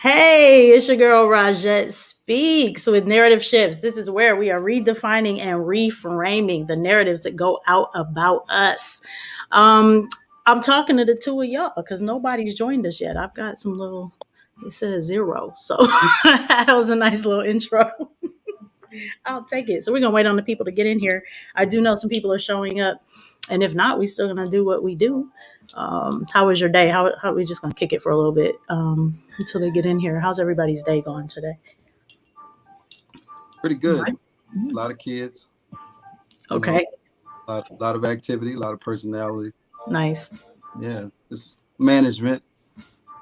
Hey, it's your girl Rajette Speaks with Narrative Shifts. This is where we are redefining and reframing the narratives that go out about us. Um, I'm talking to the two of y'all because nobody's joined us yet. I've got some little, it says 0. So that was a nice little intro. I'll take it. So we're going to wait on the people to get in here. I do know some people are showing up. And if not, we still going to do what we do. How was your day? How are we just going to kick it for a little bit until they get in here? How's everybody's day going today? Pretty good. A lot of kids. Okay. A lot of activity, a lot of personality. Nice. Yeah. It's management.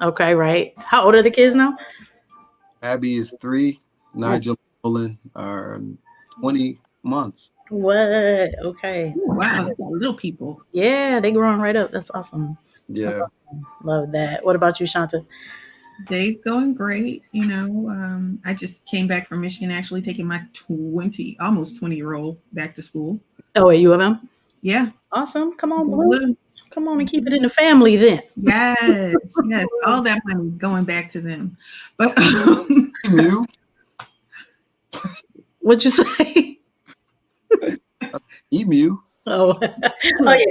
Okay, right. How old are the kids now? Abby is 3. Nigel and Nolan are 20 months. What? Okay. Wow, little people. Yeah, they growing right up. That's awesome. Yeah. That's awesome. Love that. What about you, Shanta? Day's going great. I just came back from Michigan, actually taking my almost 20-year-old back to school. Oh, at U of M? Yeah. Awesome. Come on, Blue. Come on and keep it in the family then. Yes. All that money going back to them. But Emu. What'd you say? Emu. Oh yeah,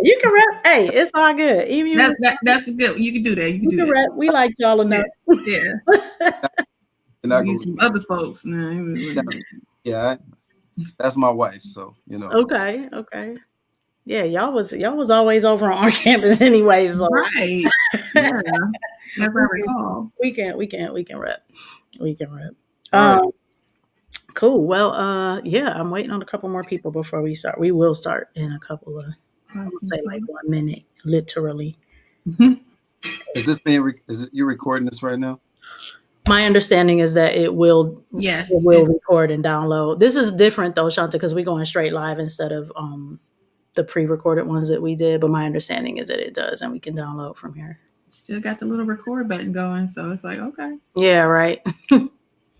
you can rap. Hey, it's all good. Emu. That's good. You can do that. You can rap. We like y'all enough. Yeah. And I go other folks. Yeah, that's my wife. So Okay. Yeah, y'all was always over on our campus anyway. So. Right. Yeah. Never recall. We can rap. We can rap. Cool. Well, yeah, I'm waiting on a couple more people before we start. We will start in a couple of, I would say like 1 minute, literally. Mm-hmm. Is it you recording this right now? My understanding is that it will record and download. This is different though, Shanta, because we're going straight live instead of the pre-recorded ones that we did. But my understanding is that it does, and we can download from here. Still got the little record button going, so it's like, okay. Yeah, right.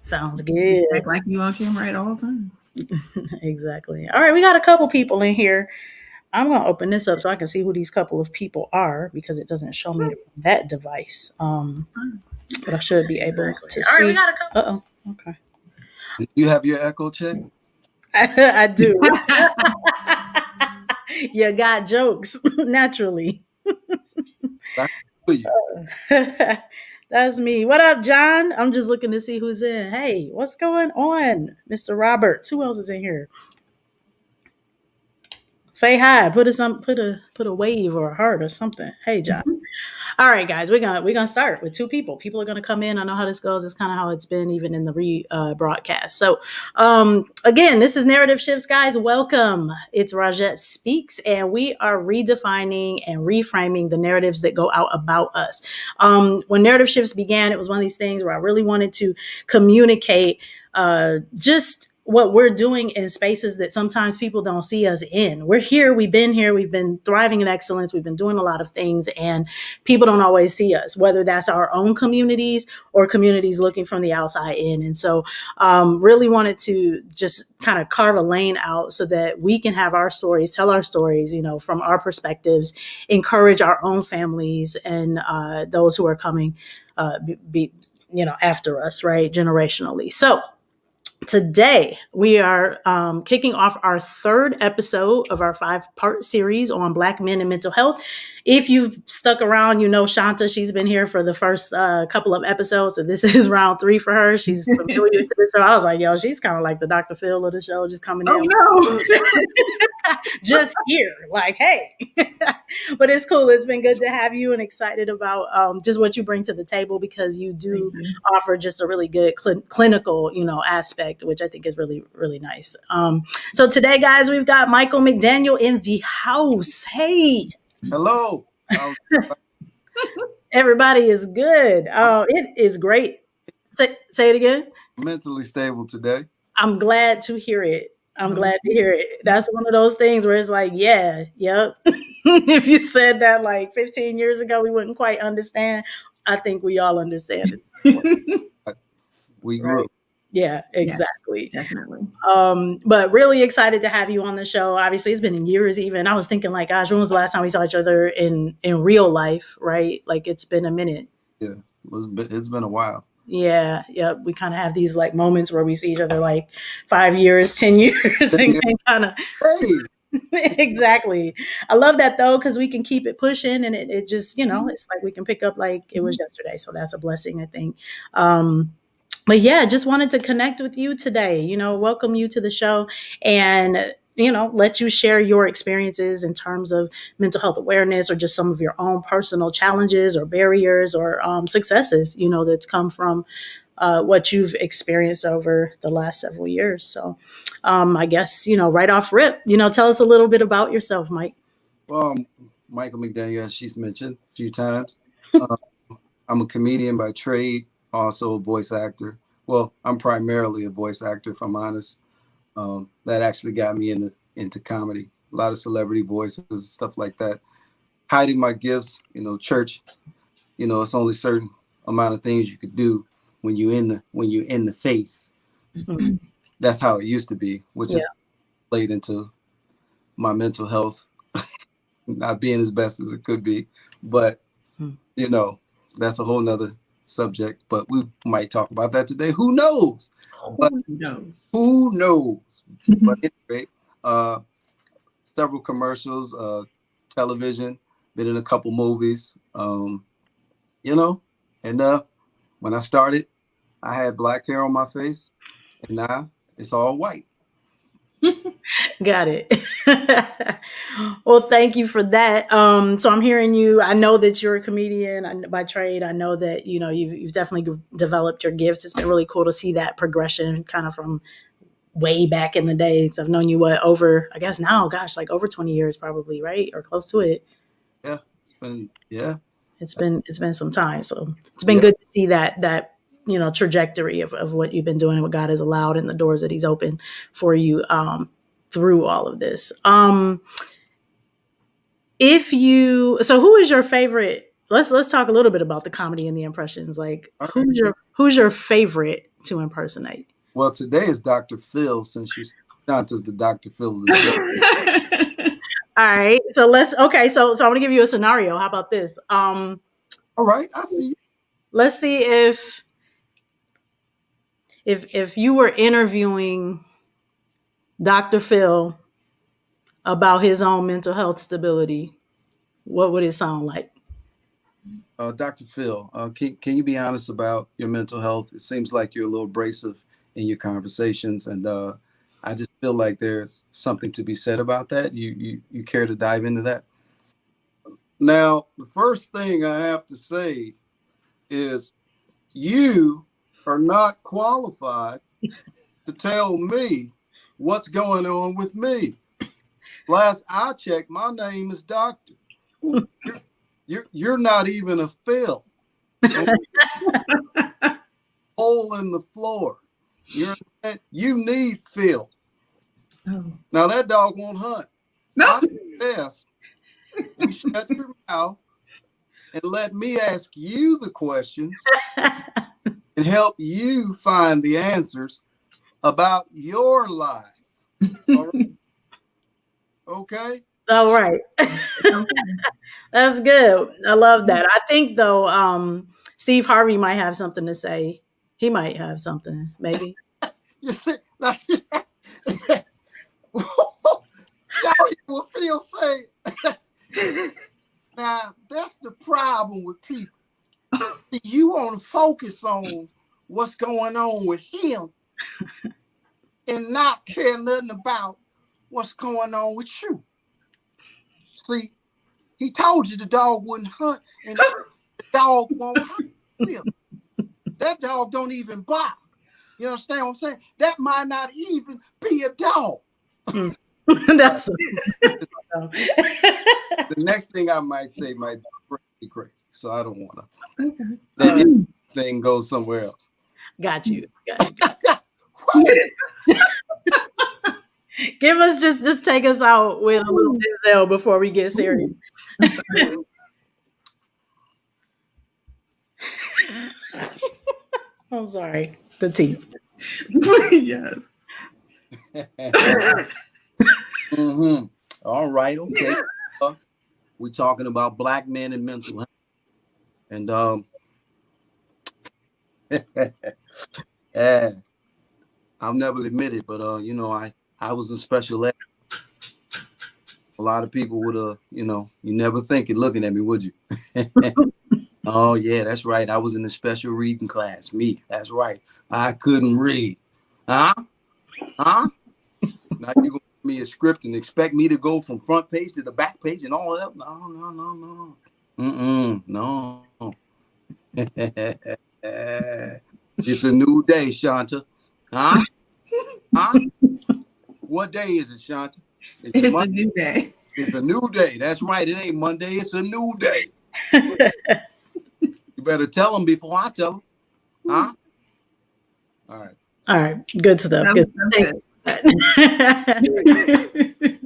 Sounds good. Act like you on camera at all times. Exactly. All right, we got a couple people in here. I'm going to open this up so I can see who these couple of people are because it doesn't show me that device. But I should be able to see. All right, we got a couple. Okay. Do you have your echo check? I do. You got jokes, naturally. That's me. What up, John? I'm just looking to see who's in. Hey, what's going on, Mr. Roberts? Who else is in here? Say hi. Put a wave or a heart or something. Hey, John. All right, guys, we're gonna start with 2 people. People are gonna come in. I know how this goes. It's kind of how it's been even in the broadcast. So, again, this is Narrative Shifts, guys. Welcome. It's Rajette Speaks, and we are redefining and reframing the narratives that go out about us. When Narrative Shifts began, it was one of these things where I really wanted to communicate just what we're doing in spaces that sometimes people don't see us in. We're here. We've been thriving in excellence. We've been doing a lot of things, and people don't always see us, whether that's our own communities or communities looking from the outside in. And so really wanted to just kind of carve a lane out so that we can have our stories, tell our stories, from our perspectives, encourage our own families and those who are coming after us, right, generationally. So today, we are kicking off our 3rd episode of our 5-part series on Black men and mental health. If you've stuck around, Shanta, she's been here for the first couple of episodes. So this is round 3 for her. She's familiar to the show. I was like, yo, she's kind of like the Dr. Phil of the show, just coming in. No. Just here, like, hey. But it's cool. It's been good to have you and excited about just what you bring to the table because you do offer just a really good clinical, aspect, which I think is really, really nice. So today, guys, we've got Michael McDaniel in the house. Hey. Hello. Everybody is good. It is great. Say it again. Mentally stable today. I'm glad to hear it. That's one of those things where it's like, yeah, yep. If you said that like 15 years ago, we wouldn't quite understand. I think we all understand it. We grew. Yeah, Yes, exactly. definitely. But really excited to have you on the show. Obviously, it's been years. Even I was thinking, like, gosh, when was the last time we saw each other in real life? Right? Like, it's been a minute. Yeah, it's been a while. Yeah, yeah. We kind of have these like moments where we see each other like 5 years, 10 years, and Yeah. kind of Hey, exactly. I love that though because we can keep it pushing, and it just Mhm, it's like we can pick up like it was mhm, yesterday. So that's a blessing, I think. But yeah, just wanted to connect with you today, welcome you to the show and, let you share your experiences in terms of mental health awareness or just some of your own personal challenges or barriers or successes, that's come from what you've experienced over the last several years. So I guess, right off rip, tell us a little bit about yourself, Mike. well, Michael McDaniel, as she's mentioned a few times. Um, I'm a comedian by trade, also a voice actor. Well, I'm primarily a voice actor, if I'm honest. That actually got me into comedy. A lot of celebrity voices, stuff like that. Hiding my gifts, church. It's only certain amount of things you could do when you're in the faith. Mm, That's how it used to be, which yeah. has played into my mental health not being as best as it could be. But Mm. you know, that's a whole nother subject. But we might talk about that today. Who knows? But who knows? who knows? But Mhm. anyway, uh, several commercials, television, been in a couple movies. You know, and when I started, I had black hair on my face, and now it's all white. Got it. Well, thank you for that. So I'm hearing you. I know that you're a comedian by trade. I know that you've definitely developed your gifts. It's been really cool to see that progression, kind of from way back in the days. I've known you over, I guess now, gosh, like over 20 years, probably, right, or close to it. Yeah, it's been yeah, It's been some time, so it's been yeah. good to see that trajectory of what you've been doing and what God has allowed and the doors that He's opened for you through all of this. If you so who is your favorite, let's talk a little bit about the comedy and the impressions, like All right. who's your favorite to impersonate? Well, today is Dr. Phil, since you Shanta's the Dr. Phil of the show. All right, so let's okay, so I'm gonna give you a scenario. How about this? All right, I see you. Let's see if you were interviewing Dr. Phil about his own mental health stability, what would it sound like? Dr. Phil, can you be honest about your mental health? It seems like you're a little abrasive in your conversations, and I just feel like there's something to be said about that. You care to dive into that? Now, the first thing I have to say is you are not qualified to tell me what's going on with me. Last I checked, my name is Doctor. You're not even a Phil. And hole in the floor. You understand? You need Phil. Oh. Now that dog won't hunt. No. I suggest you shut your mouth and let me ask you the questions and help you find the answers about your life. All right? Okay? All right. Okay. That's good. I love that. I think though, Steve Harvey might have something to say. He might have something, maybe. You see, that's y'all will feel say. Now that's the problem with people. You want to focus on what's going on with him and not care nothing about what's going on with you. See, he told you the dog wouldn't hunt, and the dog won't hunt him. That dog don't even bark. You understand what I'm saying? That might not even be a dog. Mm. That's The next thing I might say might be crazy, so I don't want to. Okay. That thing goes somewhere else. got you. Got you. Woo! Give us just take us out with a little Denzel before we get serious. Ooh, I'm sorry. I'm sorry. The teeth. Yes. Mm-hmm. All right. Okay. We're talking about Black men and mental health. And yeah, I'll never admit it, but I was in special ed. A lot of people would you never think it looking at me, would you? Oh yeah, that's right. I was in the special reading class. Me, that's right. I couldn't read. Huh? Huh? Now you gonna give me a script and expect me to go from front page to the back page and all that? No, no, no, no. No. It's a new day, Shanta. Huh? Huh? What day is it, Shanta? It's It's a Monday. new day. It's a new day. That's right. It ain't Monday. It's a new day. You better tell them before I tell them. Huh? All right. All right. Good stuff. Good. Good.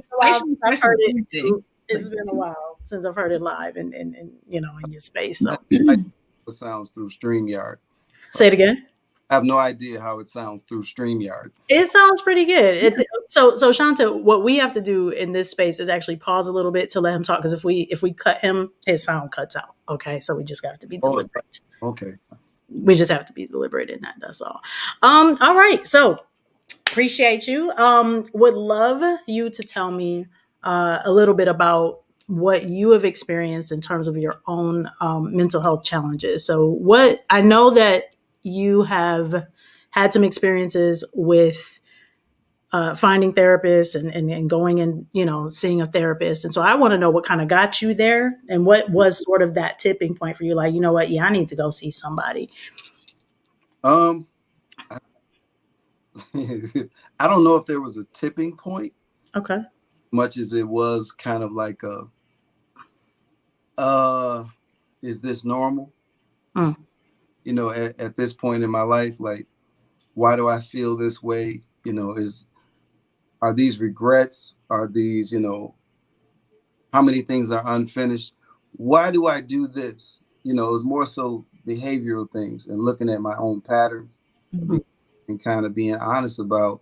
While since I've heard it. It's been a while since I've heard it live in your space. So It sounds through StreamYard. Say it again. I have no idea how it sounds through StreamYard. It sounds pretty good. So Shanta, what we have to do in this space is actually pause a little bit to let him talk. Because if we cut him, his sound cuts out. Okay, so we just have to be deliberate. Okay. We just have to be deliberate in that. That's all. All right. So appreciate you. Would love you to tell me a little bit about what you have experienced in terms of your own mental health challenges. So what I know that you have had some experiences with finding therapists and going and, seeing a therapist. And so I want to know what kind of got you there and what was sort of that tipping point for you. Like, you know what? Yeah, I need to go see somebody. I don't know if there was a tipping point. Okay. Much as it was kind of like is this normal? At this point in my life, like, why do I feel this way? Are these regrets? Are these, how many things are unfinished? Why do I do this? It's more so behavioral things and looking at my own patterns and kind of being honest about,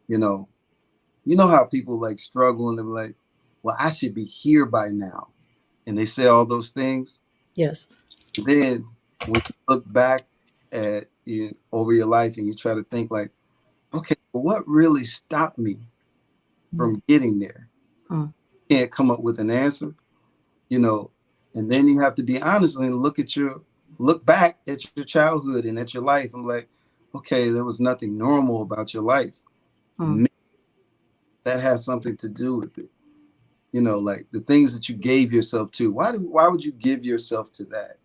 how people like struggle and they're like, well, I should be here by now. And they say all those things. Yes. Then when you look back at over your life and you try to think like, okay, well, what really stopped me from getting there? Can't come up with an answer, and then you have to be honest and look back at your childhood and at your life. I'm like, okay, there was nothing normal about your life. That has something to do with it. Like the things that you gave yourself to. Why would you give yourself to that?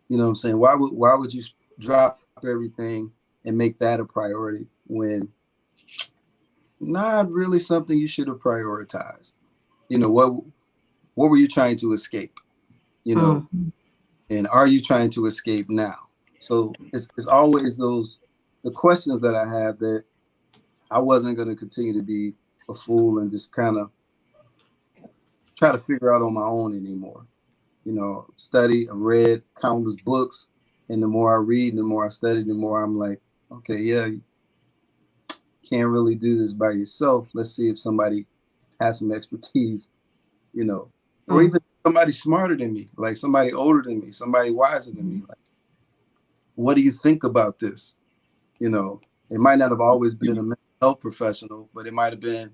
You know what I'm saying? Why would you drop everything and make that a priority when not really something you should have prioritized? What were you trying to escape? And are you trying to escape now? So it's always the questions that I have that I wasn't going to continue to be a fool and just kind of try to figure out on my own anymore. I read countless books, and the more I read and the more I study, the more I'm like, okay, yeah, you can't really do this by yourself. Let's see if somebody has some expertise, or even somebody smarter than me, like somebody older than me, somebody wiser than me. Like, what do you think about this? It might not have always been a mental health professional, but it might have been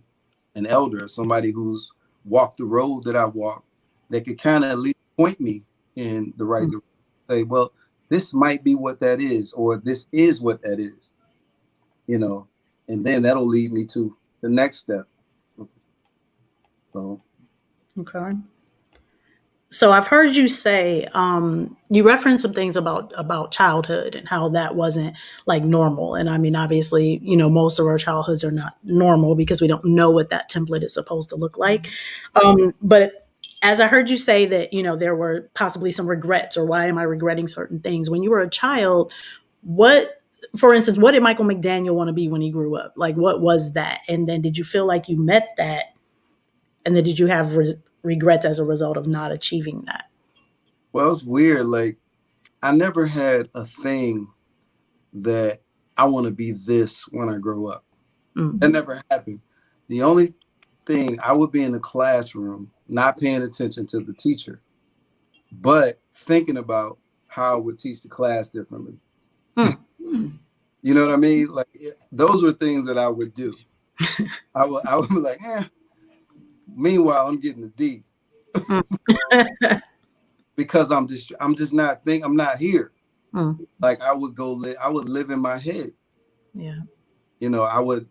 an elder, somebody who's walked the road that I walked, that could kind of at least point me in the right direction. Say, well, this might be what that is, or this is what that is, and then that'll lead me to the next step. So, okay. So I've heard you say, you referenced some things about childhood and how that wasn't like normal. And I mean, obviously, most of our childhoods are not normal because we don't know what that template is supposed to look like. But as I heard you say that, there were possibly some regrets, or why am I regretting certain things? When you were a child, for instance, what did Michael McDaniel want to be when he grew up? Like, what was that? And then did you feel like you met that? And then did you have regrets as a result of not achieving that? Well, it's weird. Like, I never had a thing that I want to be this when I grow up. Mm. That never happened. The only thing, I would be in the classroom, not paying attention to the teacher, but thinking about how I would teach the class differently. Mm. You know what I mean? Like those were things that I would do. I would be like, meanwhile, I'm getting a D Mm. because I'm just not I'm not here. Mm. Like I would I would live in my head. Yeah. You know, I would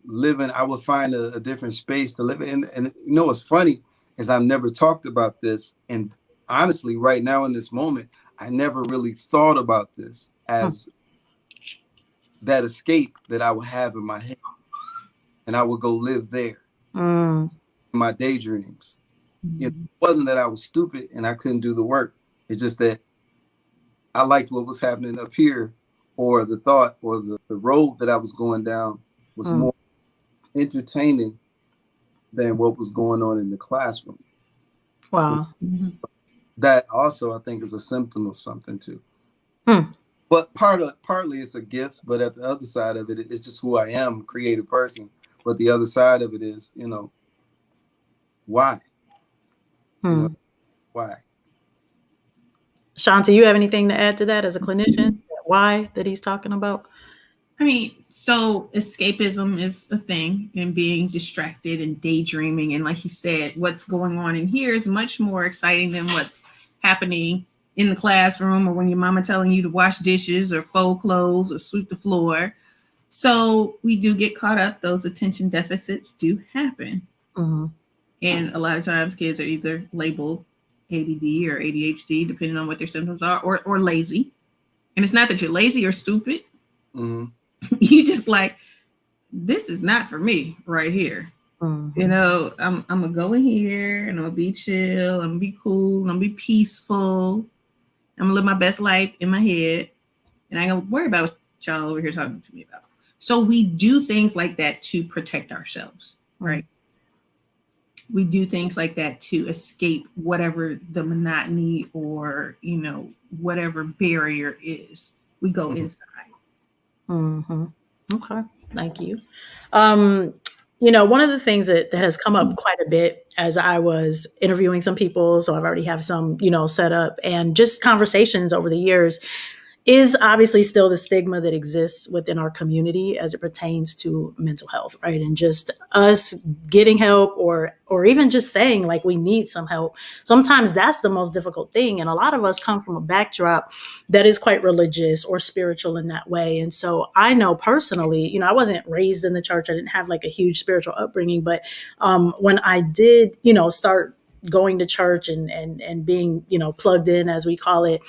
find a different space to live in. And you know, what's funny is I've never talked about this. And honestly, right now in this moment, I never really thought about this as that escape that I would have in my head. And I would go live there Mm. in my daydreams. You know, it wasn't that I was stupid and I couldn't do the work. It's just that I liked what was happening up here, or the thought or the road that I was going down was more entertaining than what was going on in the classroom. Wow. That also, I think, is a symptom of something too. Mm. But partly it's a gift, but at the other side of it, it's just who I am, a creative person. But the other side of it is, you know, why? You know, why? Shanta, you have anything to add to that as a clinician? Why that he's talking about? I mean, so escapism is a thing, and being distracted and daydreaming. And like he said, what's going on in here is much more exciting than what's happening in the classroom, or when your mama telling you to wash dishes or fold clothes or sweep the floor. So we do get caught up. Those attention deficits do happen. Mm-hmm. And a lot of times kids are either labeled ADD or ADHD, depending on what their symptoms are, or lazy. And it's not that you're lazy or stupid. Mm-hmm. You just like, this is not for me right here. Mm-hmm. You know, I'm gonna go in here and I'm gonna be chill, I'm gonna be cool, I'm gonna be peaceful, I'm gonna live my best life in my head, and I ain't gonna worry about what y'all over here talking to me about. So we do things like that to protect ourselves, right? We do things like that to escape whatever the monotony or, you know, whatever barrier is. We go inside. Mm-hmm. Okay, thank you. You know, one of the things that has come up quite a bit as I was interviewing some people, so I've already have some, you know, set up, and just conversations over the years, is obviously still the stigma that exists within our community as it pertains to mental health, right? And just us getting help, or even just saying like we need some help. Sometimes that's the most difficult thing. And a lot of us come from a backdrop that is quite religious or spiritual in that way. And so I know personally, you know, I wasn't raised in the church. I didn't have like a huge spiritual upbringing, but when I did, you know, start going to church and being, you know, plugged in, as we call it,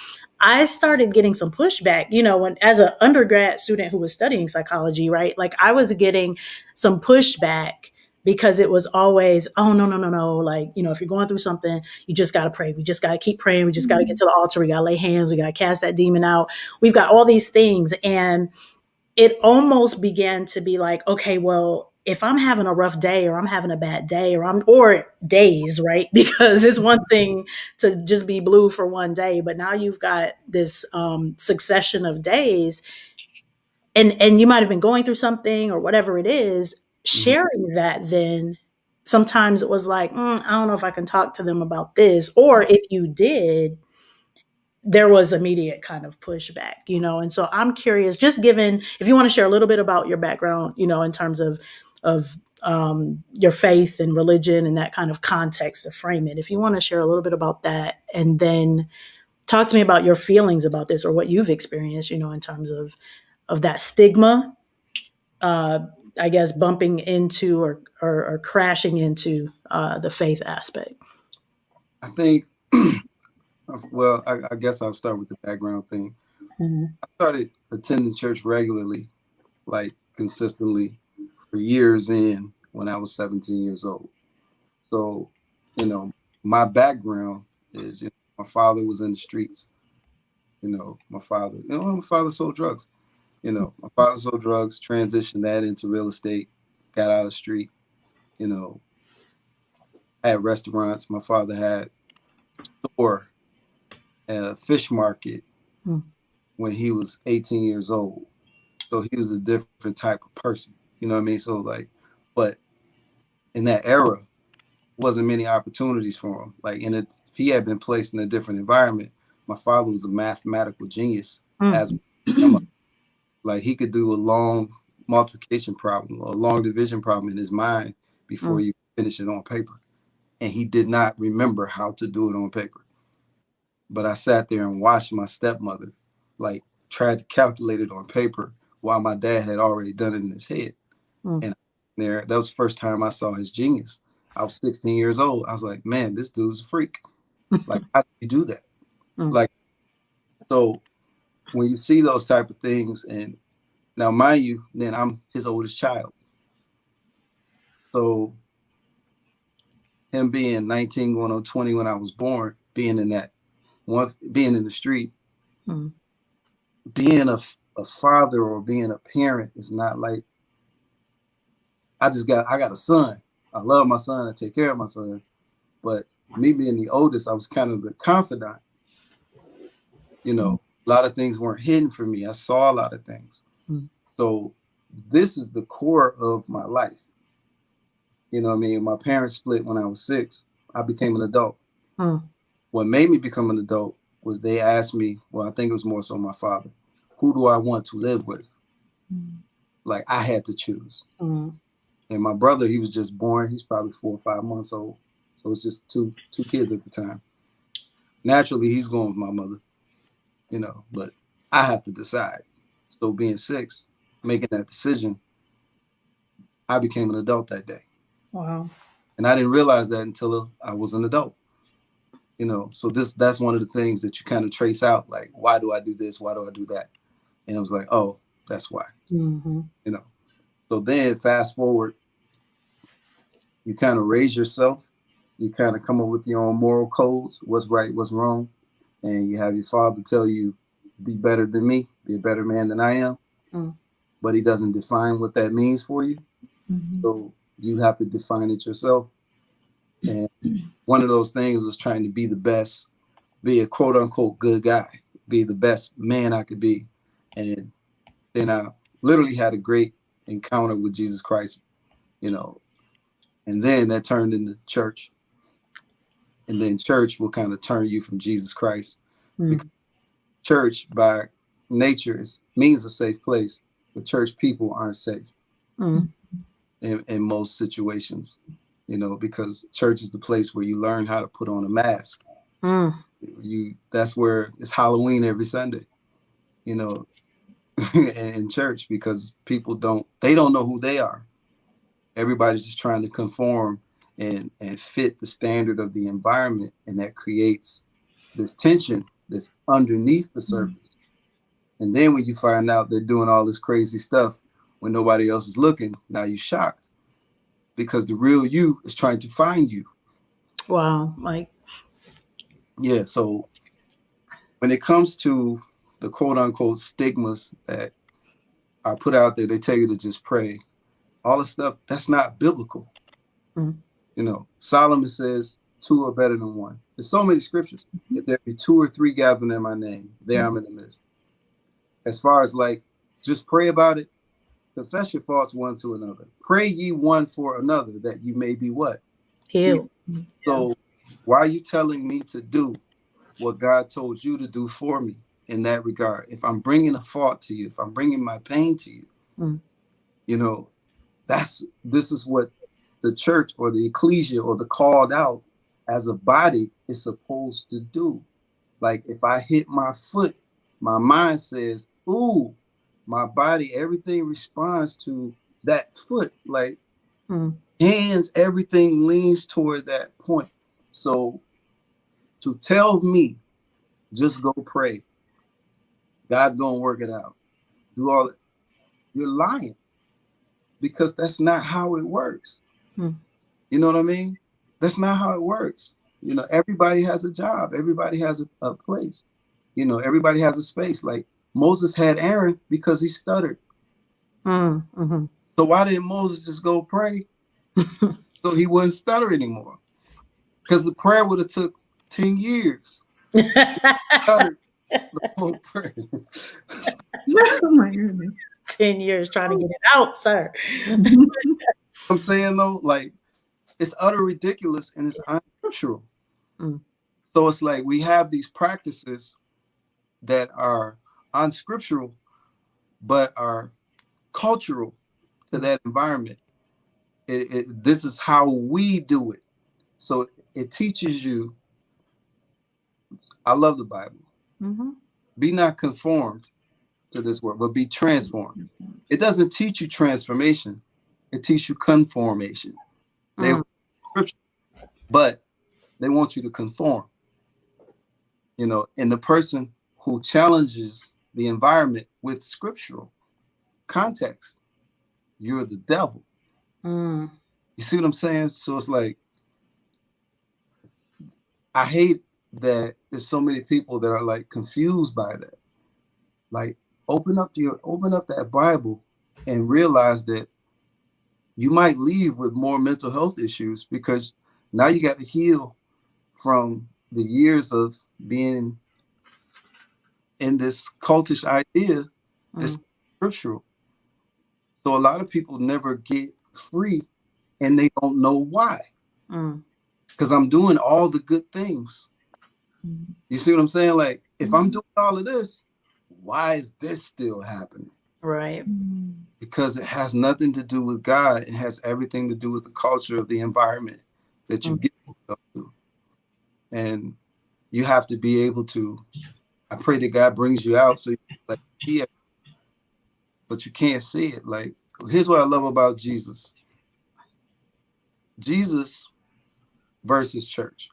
I started getting some pushback, you know, when as an undergrad student who was studying psychology, right? Like I was getting some pushback because it was always, oh, no, no, no, no. Like, you know, if you're going through something, you just got to pray. We just got to keep praying. We just got to get to the altar. We got to lay hands. We got to cast that demon out. We've got all these things. And it almost began to be like, okay, well, if I'm having a rough day or I'm having a bad day or days, right? Because it's one thing to just be blue for one day, but now you've got this succession of days, and you might have been going through something or whatever it is, sharing that then sometimes it was like, I don't know if I can talk to them about this. Or if you did, there was immediate kind of pushback, you know? And so I'm curious, just given, if you want to share a little bit about your background, you know, in terms of your faith and religion and that kind of context to frame it, if you want to share a little bit about that, and then talk to me about your feelings about this or what you've experienced, you know, in terms of that stigma, I guess, bumping into or crashing into the faith aspect. I think, well, I guess I'll start with the background thing. Mm-hmm. I started attending church regularly, like consistently, for years in when I was 17 years old. So, you know, my background is, you know, my father was in the streets. My father sold drugs. My father sold drugs, transitioned that into real estate, got out of the street, had restaurants. My father had a store, a fish market when he was 18 years old. So he was a different type of person. You know what I mean? So like, but in that era, wasn't many opportunities for him. Like if he had been placed in a different environment, my father was a mathematical genius. As like he could do a long multiplication problem or a long division problem in his mind before you finish it on paper. And he did not remember how to do it on paper. But I sat there and watched my stepmother like tried to calculate it on paper while my dad had already done it in his head. And that was the first time I saw his genius. I was 16 years old. I was like, man, this dude's a freak. Like, how do you do that? Like, so when you see those type of things, and now mind you, then I'm his oldest child. So him being 19 going on 20 when I was born, being in that one, being in the street, being a father or being a parent is not like, I got a son. I love my son. I take care of my son. But me being the oldest, I was kind of the confidant. You know, a lot of things weren't hidden from me. I saw a lot of things. So this is the core of my life. You know what I mean? My parents split when I was 6. I became an adult. What made me become an adult was they asked me, well, I think it was more so my father, who do I want to live with? Like I had to choose. And my brother, he was just born. He's probably 4 or 5 months old. So it's just two kids at the time. Naturally, he's going with my mother, you know, but I have to decide. So being 6, making that decision, I became an adult that day. Wow. And I didn't realize that until I was an adult. You know, so that's one of the things that you kind of trace out, like, why do I do this? Why do I do that? And I was like, oh, that's why. You know, so then fast forward, you kind of raise yourself. You kind of come up with your own moral codes, what's right, what's wrong. And you have your father tell you, be better than me, be a better man than I am. But he doesn't define what that means for you. So you have to define it yourself. And one of those things was trying to be the best, be a quote unquote good guy, be the best man I could be. And then I literally had a great encounter with Jesus Christ, you know, and then that turned into church. And then church will kind of turn you from Jesus Christ. Because church by nature means a safe place, but church people aren't safe in most situations, you know, because church is the place where you learn how to put on a mask. That's where it's Halloween every Sunday, you know, in church, because people don't know who they are. Everybody's just trying to conform and fit the standard of the environment, and that creates this tension that's underneath the surface. And then when you find out they're doing all this crazy stuff when nobody else is looking, now you're shocked because the real you is trying to find you. Wow. Like, yeah. So when it comes to the quote unquote stigmas that are put out there, they tell you to just pray. All this stuff, that's not biblical. You know, Solomon says 2 are better than 1. There's so many scriptures. If there be 2 or 3 gathered in my name, there I'm in the midst. As far as like, just pray about it. Confess your faults one to another. Pray ye one for another that you may be what? Healed. So why are you telling me to do what God told you to do for me in that regard? If I'm bringing a fault to you, if I'm bringing my pain to you, you know, this is what the church or the ecclesia or the called out as a body is supposed to do. Like if I hit my foot, my mind says, ooh, my body, everything responds to that foot. Like hands, everything leans toward that point. So to tell me, just go pray, God gonna work it out, do all it, you're lying, because that's not how it works. You know what I mean? That's not how it works. You know, everybody has a job. Everybody has a place. You know, everybody has a space. Like Moses had Aaron because he stuttered. So why didn't Moses just go pray so he wouldn't stutter anymore? Because the prayer would have took 10 years. The whole prayer. Oh my goodness. 10 years trying to get it out, sir. I'm saying though, like it's utter ridiculous and it's unscriptural. Mm. So it's like we have these practices that are unscriptural, but are cultural to that environment. This is how we do it. So it teaches you. I love the Bible. Mm-hmm. Be not conformed to this world, but be transformed. It doesn't teach you transformation. It teaches you conformation. They have scripture, but they want you to conform. You know, and the person who challenges the environment with scriptural context, you're the devil. Mm. You see what I'm saying? So it's like, I hate that there's so many people that are like confused by that. Like, open up that Bible and realize that you might leave with more mental health issues because now you got to heal from the years of being in this cultish idea that's scriptural. So a lot of people never get free and they don't know why. Because I'm doing all the good things. You see what I'm saying? Like, if I'm doing all of this, why is this still happening? Right. Because it has nothing to do with God. It has everything to do with the culture of the environment that you get yourself to. And you have to be able to, I pray that God brings you out so you can like see it, but you can't see it. Like, here's what I love about Jesus. Jesus versus church.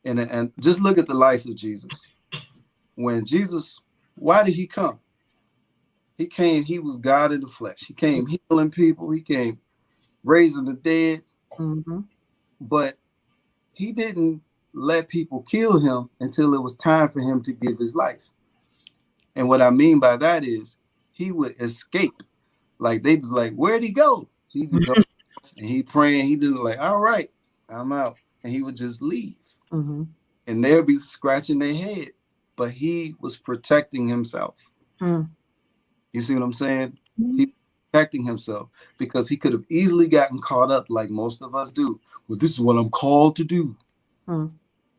And just look at the life of Jesus. When Jesus, why did he come? He came, he was God in the flesh. He came healing people. He came raising the dead. But he didn't let people kill him until it was time for him to give his life. And what I mean by that is he would escape. Like they'd like, where'd he go? He would go and he praying. He didn't like, all right, I'm out. And he would just leave. And they'd be scratching their head. But he was protecting himself. You see what I'm saying? He was protecting himself because he could have easily gotten caught up like most of us do. Well, this is what I'm called to do.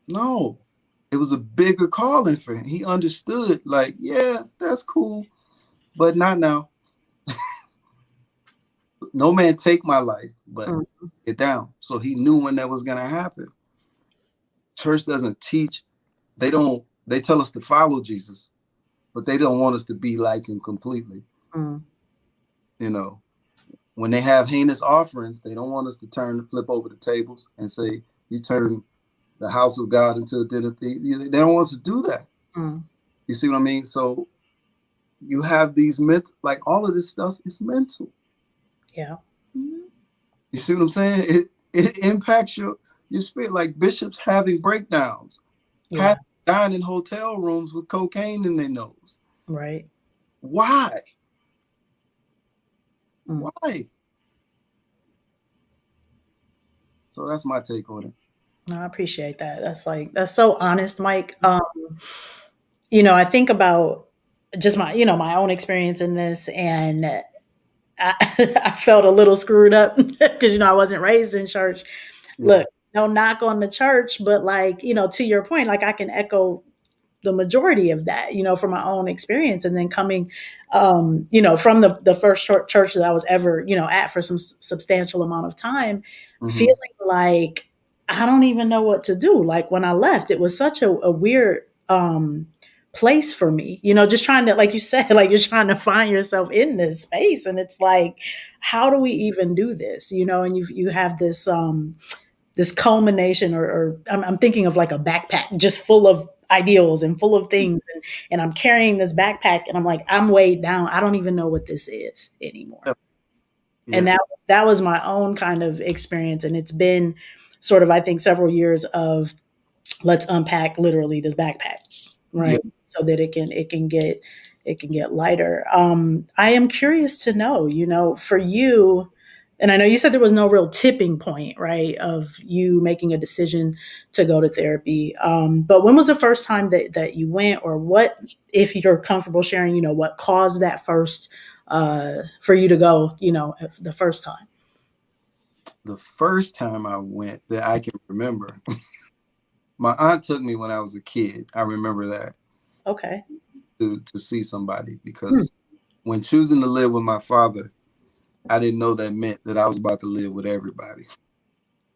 No, it was a bigger calling for him. He understood like, yeah, that's cool, but not now. No man take my life, but get down. So he knew when that was going to happen. Church doesn't teach. They tell us to follow Jesus, but they don't want us to be like him completely. You know, when they have heinous offerings, they don't want us to flip over the tables and say, you turn the house of God into a den of thieves. They don't want us to do that. You see what I mean? So you have these like all of this stuff is mental. Yeah. You see what I'm saying? It impacts your spirit, like bishops having breakdowns, dying in hotel rooms with cocaine in their nose. Right. Why? Why? So that's my take on it. No, I appreciate that. That's so honest, Mike. You know, I think about just my own experience in this, and I felt a little screwed up because I wasn't raised in church. Look, no knock on the church, but like, to your point, like I can echo the majority of that, from my own experience. And then coming, from the first church that I was ever, at for some substantial amount of time, feeling like I don't even know what to do. Like when I left, it was such a weird place for me, just trying to, like you said, like you're trying to find yourself in this space. And it's like, how do we even do this? And you have this, this culmination or I'm thinking of like a backpack just full of ideals and full of things. And I'm carrying this backpack and I'm like, I'm weighed down. I don't even know what this is anymore. Yeah. And that was my own kind of experience. And it's been sort of, I think, several years of let's unpack literally this backpack, right? Yeah. So that it can get lighter. I am curious to know, for you, and I know you said there was no real tipping point, right, of you making a decision to go to therapy. But when was the first time that you went, or what, if you're comfortable sharing, what caused that first for you to go, you know, the first time? The first time I went that I can remember, my aunt took me when I was a kid. I remember that, Okay. to see somebody, because when choosing to live with my father, I didn't know that meant that I was about to live with everybody.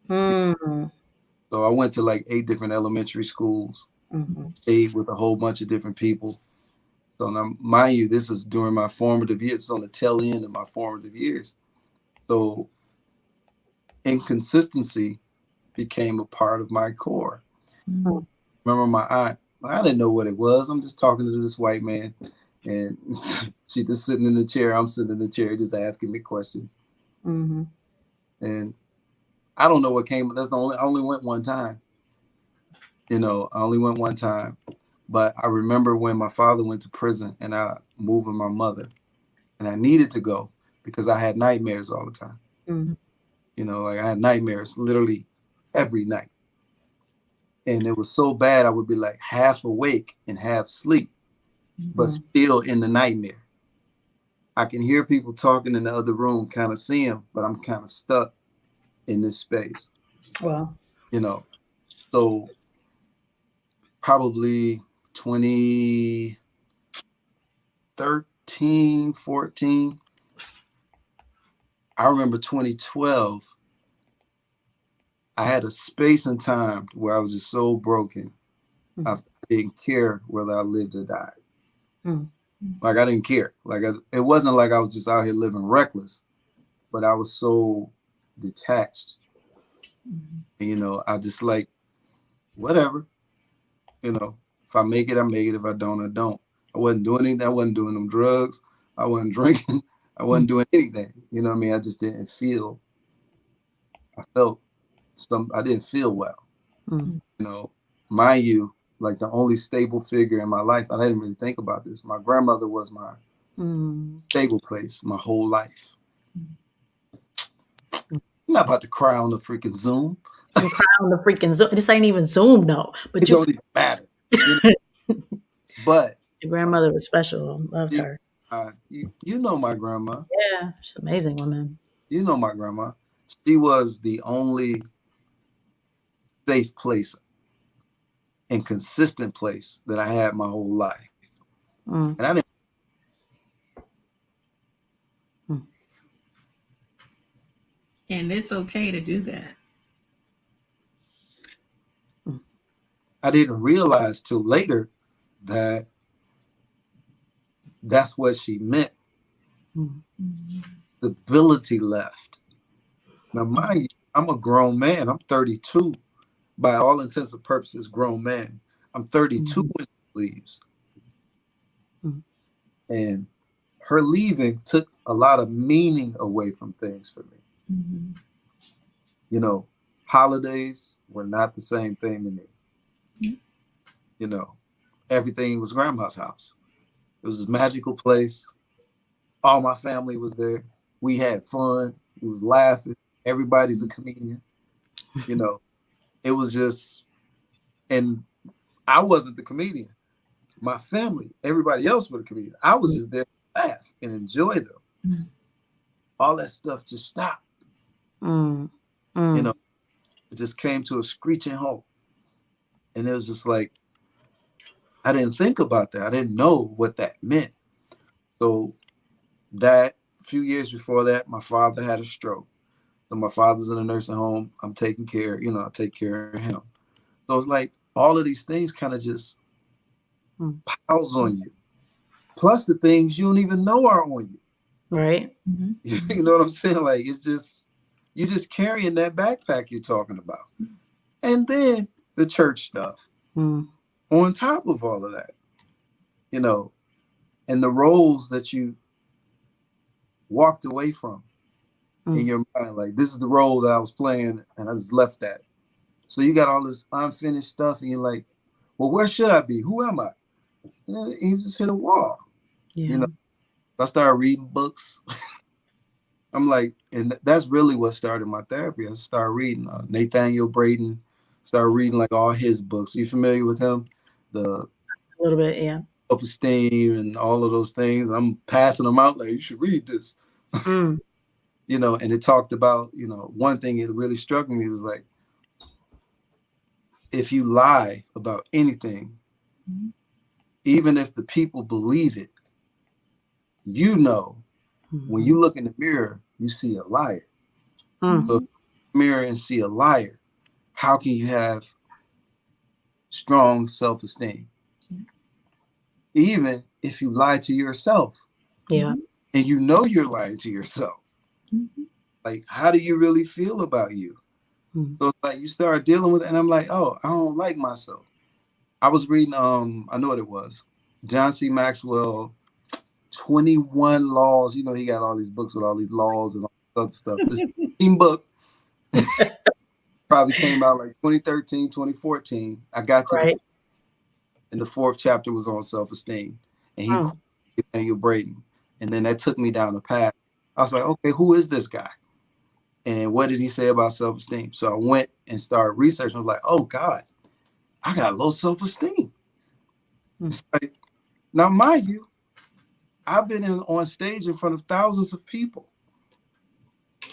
Mm. So I went to like 8 different elementary schools, stayed with a whole bunch of different people. So now, mind you, this is during my formative years. It's on the tail end of my formative years. So inconsistency became a part of my core. Mm. Remember my aunt, I didn't know what it was. I'm just talking to this white man, and she just sitting in the chair. I'm sitting in the chair, just asking me questions. Mm-hmm. And I don't know what came, but I only went one time. You know, I only went one time. But I remember when my father went to prison and I moved with my mother, and I needed to go because I had nightmares all the time. Mm-hmm. You know, like I had nightmares literally every night. And it was so bad, I would be like half awake and half asleep, but still in the nightmare. I can hear people talking in the other room, kind of see them, but I'm kind of stuck in this space, Well. you know. So probably 2013, 14. I remember 2012, I had a space and time where I was just so broken. I didn't care whether I lived or died. Like I didn't care. Like it wasn't like I was just out here living reckless, but I was so detached. And, you know, I just like, whatever, you know, if I make it, I make it. If I don't, I don't. I wasn't doing anything. I wasn't doing them drugs. I wasn't drinking. I wasn't doing anything. You know what I mean? I just didn't feel, I felt I didn't feel well. You know, mind you, like the only stable figure in my life, I didn't really think about this. My grandmother was my stable place my whole life. I'm not about to cry on the freaking Zoom. You cry on the freaking Zoom. This ain't even Zoom though. But It you, don't even matter. You know? But your grandmother was special. Loved her. you know my grandma. Yeah, she's an amazing woman. You know my grandma. She was the only safe place and consistent place that I had my whole life. And I didn't. And it's okay to do that. I didn't realize till later that that's what she meant. Stability left. Now, mind you, I'm a grown man. I'm 32. By all intents and purposes, grown man. I'm 32 when she leaves. And her leaving took a lot of meaning away from things for me. You know, holidays were not the same thing to me. You know, everything was grandma's house. It was a magical place. All my family was there. We had fun. We was laughing. Everybody's a comedian. You know, it was just, and I wasn't the comedian. My family, everybody else was a comedian. I was just there to laugh and enjoy them. All that stuff just stopped. You know, it just came to a screeching halt. And it was just like, I didn't think about that. I didn't know what that meant. So that few years before that, my father had a stroke. So my father's in a nursing home. I'm taking care, you know, I take care of him. So it's like all of these things kind of just piles on you. Plus the things you don't even know are on you. Right. You know what I'm saying? Like it's just, you're just carrying that backpack you're talking about. And then the church stuff on top of all of that, you know, and the roles that you walked away from in your mind. Like, this is the role that I was playing and I just left that. So you got all this unfinished stuff and you're like, well, where should I be? Who am I? And you just hit a wall. Yeah. You know, I started reading books. I'm like, and that's really what started my therapy. I started reading Nathaniel Braden, started reading like all his books. Are you familiar with him? A little bit, yeah. self-esteem and all of those things. I'm passing them out like, you should read this. Mm. And it talked about, one thing that really struck me was like, if you lie about anything, even if the people believe it, when you look in the mirror, you see a liar. Mm. So if you look in the mirror and see a liar, how can you have strong self-esteem? Even if you lie to yourself. Yeah. And you're lying to yourself. Like, how do you really feel about you? So it's like you start dealing with it, and I'm like, oh, I don't like myself. I was reading, I know what it was. John C. Maxwell, 21 Laws. He got all these books with all these laws and all this other stuff. This book probably came out like 2013, 2014. I got to and the fourth chapter was on self-esteem. And he quoted Daniel Braden. And then that took me down the path. I was like, okay, who is this guy? And what did he say about self-esteem? So I went and started researching. I was like, oh God, I got low self-esteem. It's like, now, mind you, I've been on stage in front of thousands of people.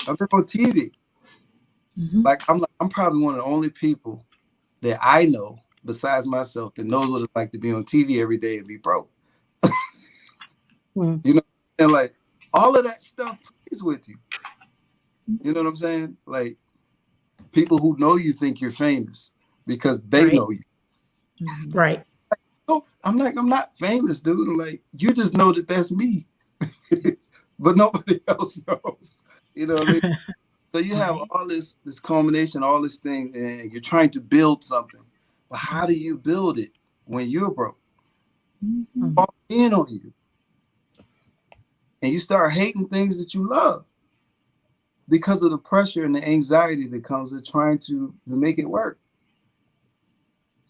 I've been on TV. Like, I'm probably one of the only people that I know, besides myself, that knows what it's like to be on TV every day and be broke. And like all of that stuff plays with you. You know what I'm saying? Like, people who know you think you're famous because they know you. Right. Oh, I'm not famous, dude. I'm like, you just know that that's me, but nobody else knows. You know what I mean? So you have all this culmination, all this thing, and you're trying to build something. But how do you build it when you're broke? Fall in on you. And you start hating things that you love because of the pressure and the anxiety that comes with trying to make it work.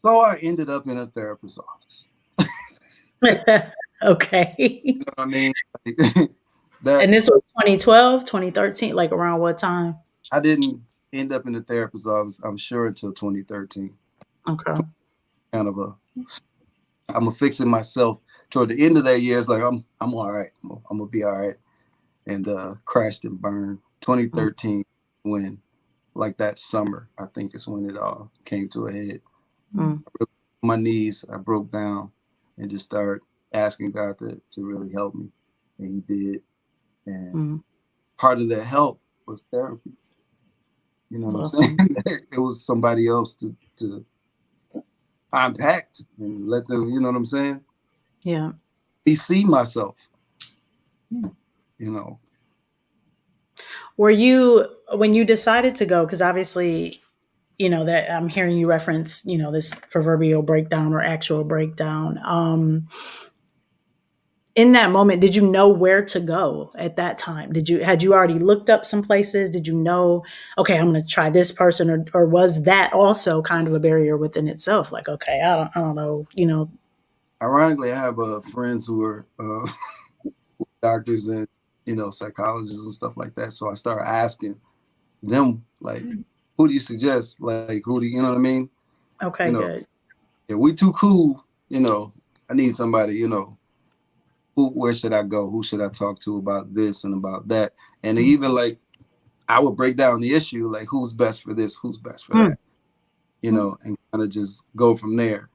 So I ended up in a therapist's office. Okay. You know what I mean? And this was 2012, 2013, like around what time? I didn't end up in the therapist's office, I'm sure, until 2013. Okay. Kind of I'm fixing myself toward the end of that year. It's like, I'm all right. I'm gonna be all right. And crashed and burned. 2013, when, like that summer, I think is when it all came to a head. My knees, I broke down and just started asking God to really help me. And he did. And part of that help was therapy. You know what I'm saying? It was somebody else to unpack and let them, you know what I'm saying? Yeah. See myself. Were you, when you decided to go, because obviously, that I'm hearing you reference, this proverbial breakdown or actual breakdown. In that moment, did you know where to go at that time? Had you already looked up some places? Did you know, okay, I'm going to try this person, or was that also kind of a barrier within itself? Like, okay, I don't know. Ironically, I have friends who are doctors and, psychologists and stuff like that. So I started asking them, like, who do you suggest? Like, who do you know what I mean? Okay, good. If we too cool, I need somebody, where should I go? Who should I talk to about this and about that? And even like, I would break down the issue, like, who's best for this? Who's best for that? And kind of just go from there,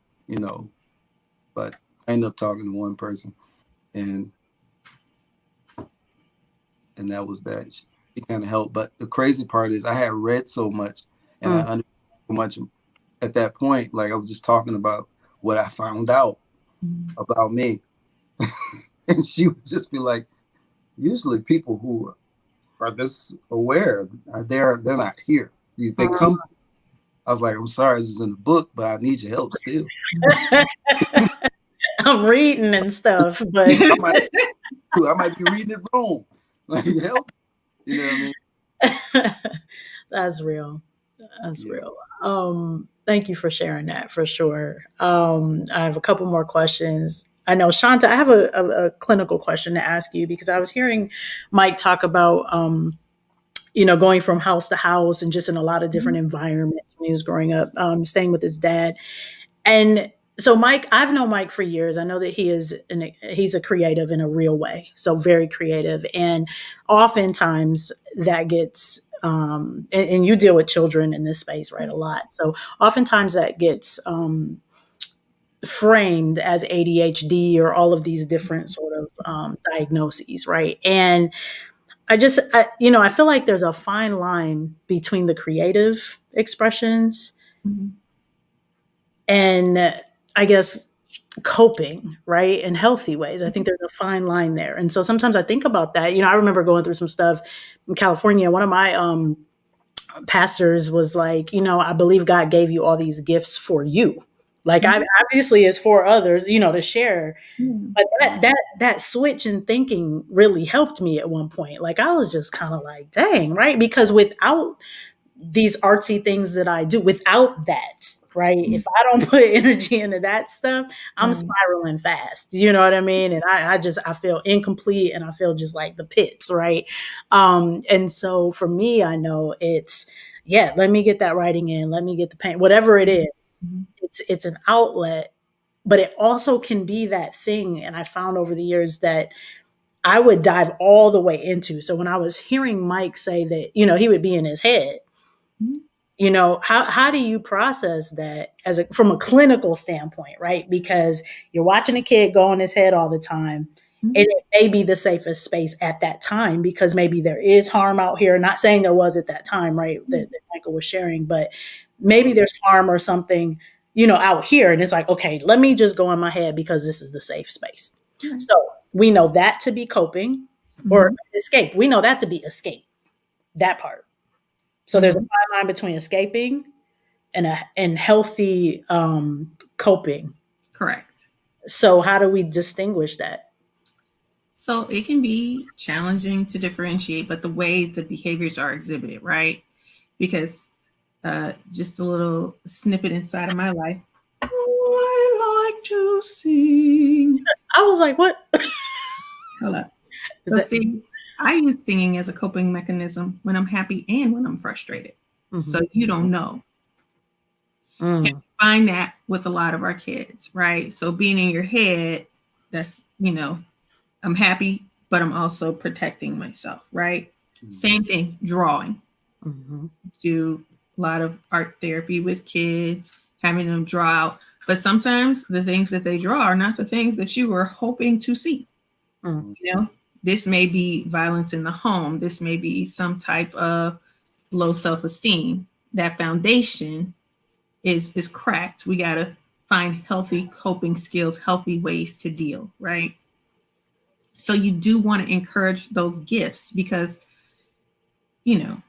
but I ended up talking to one person and that was that. She kind of helped. But the crazy part is I had read so much and I understood so much at that point. Like, I was just talking about what I found out about me. And she would just be like, usually people who are this aware, they're not here. They come. I was like, I'm sorry, this is in the book, but I need your help still. I'm reading and stuff, but I might be reading it wrong. Like, help. You know what I mean? That's real. That's real. Thank you for sharing that, for sure. I have a couple more questions. I know, Shanta, I have a clinical question to ask you, because I was hearing Mike talk about, going from house to house and just in a lot of different environments when he was growing up, staying with his dad. And So Mike, I've known Mike for years. I know that he's a creative in a real way. So very creative. And oftentimes that gets and you deal with children in this space, right? A lot. So oftentimes that gets framed as ADHD or all of these different sort of diagnoses, right? And I feel like there's a fine line between the creative expressions Mhm. and I guess coping, right? In healthy ways. I think there's a fine line there. And so sometimes I think about that. I remember going through some stuff in California. One of my pastors was like, I believe God gave you all these gifts for you. Like I Mhm. obviously is for others, to share. Yeah. But that switch in thinking really helped me at one point. Like I was just kind of like, dang, right? Because without these artsy things that I do, without that, right? If I don't put energy into that stuff, I'm Right. spiraling fast. You know what I mean? And I feel incomplete and I feel just like the pits, right? And so for me, I know it's, yeah, let me get that writing in, let me get the paint, whatever it is. Mhm. It's an outlet, but it also can be that thing. And I found over the years that I would dive all the way into. So when I was hearing Mike say that, he would be in his head, Mhm. how do you process that from a clinical standpoint, right? Because you're watching a kid go on his head all the time, and Mhm. it may be the safest space at that time because maybe there is harm out here. Not saying there was at that time, right? That Michael was sharing, but maybe there's harm or something, out here, and it's like, okay, let me just go in my head because this is the safe space. Right. So we know that to be coping or Mhm. escape. We know that to be escape. That part. So there's a Mhm. fine line between escaping and healthy coping. Correct. So how do we distinguish that? So it can be challenging to differentiate, but the way the behaviors are exhibited, right? Because just a little snippet inside of my life. I like to sing. I was like, what Hold up. is So that? see, I use singing as a coping mechanism when I'm happy and when I'm frustrated. So Mhm. you don't know. And Mm, we find that with a lot of our kids, right? So being in your head, that's, I'm happy, but I'm also protecting myself, right? Mhm. Same thing, drawing. mhm, Do a lot of art therapy with kids, having them draw out. But sometimes the things that they draw are not the things that you were hoping to see. mm, Mhm. You know, this may be violence in the home. This may be some type of low self-esteem. That foundation is cracked. We gotta find healthy coping skills, healthy ways to deal, right? So you do want to encourage those gifts because, you know,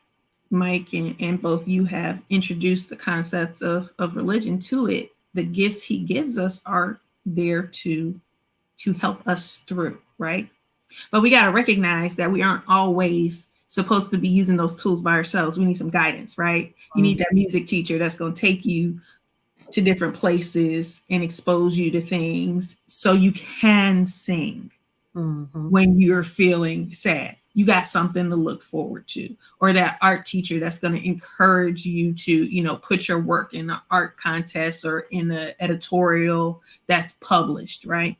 Mike and both you have introduced the concepts of religion to it. The gifts he gives us are there to help us through, right? But we got to recognize that we aren't always supposed to be using those tools by ourselves. We need some guidance, right? You mm, need that music teacher that's going to take you to different places and expose you to things so you can sing mhm, when you're feeling sad. You got something to look forward to, or that art teacher that's going to encourage you to, put your work in an art contest or in an editorial that's published, right?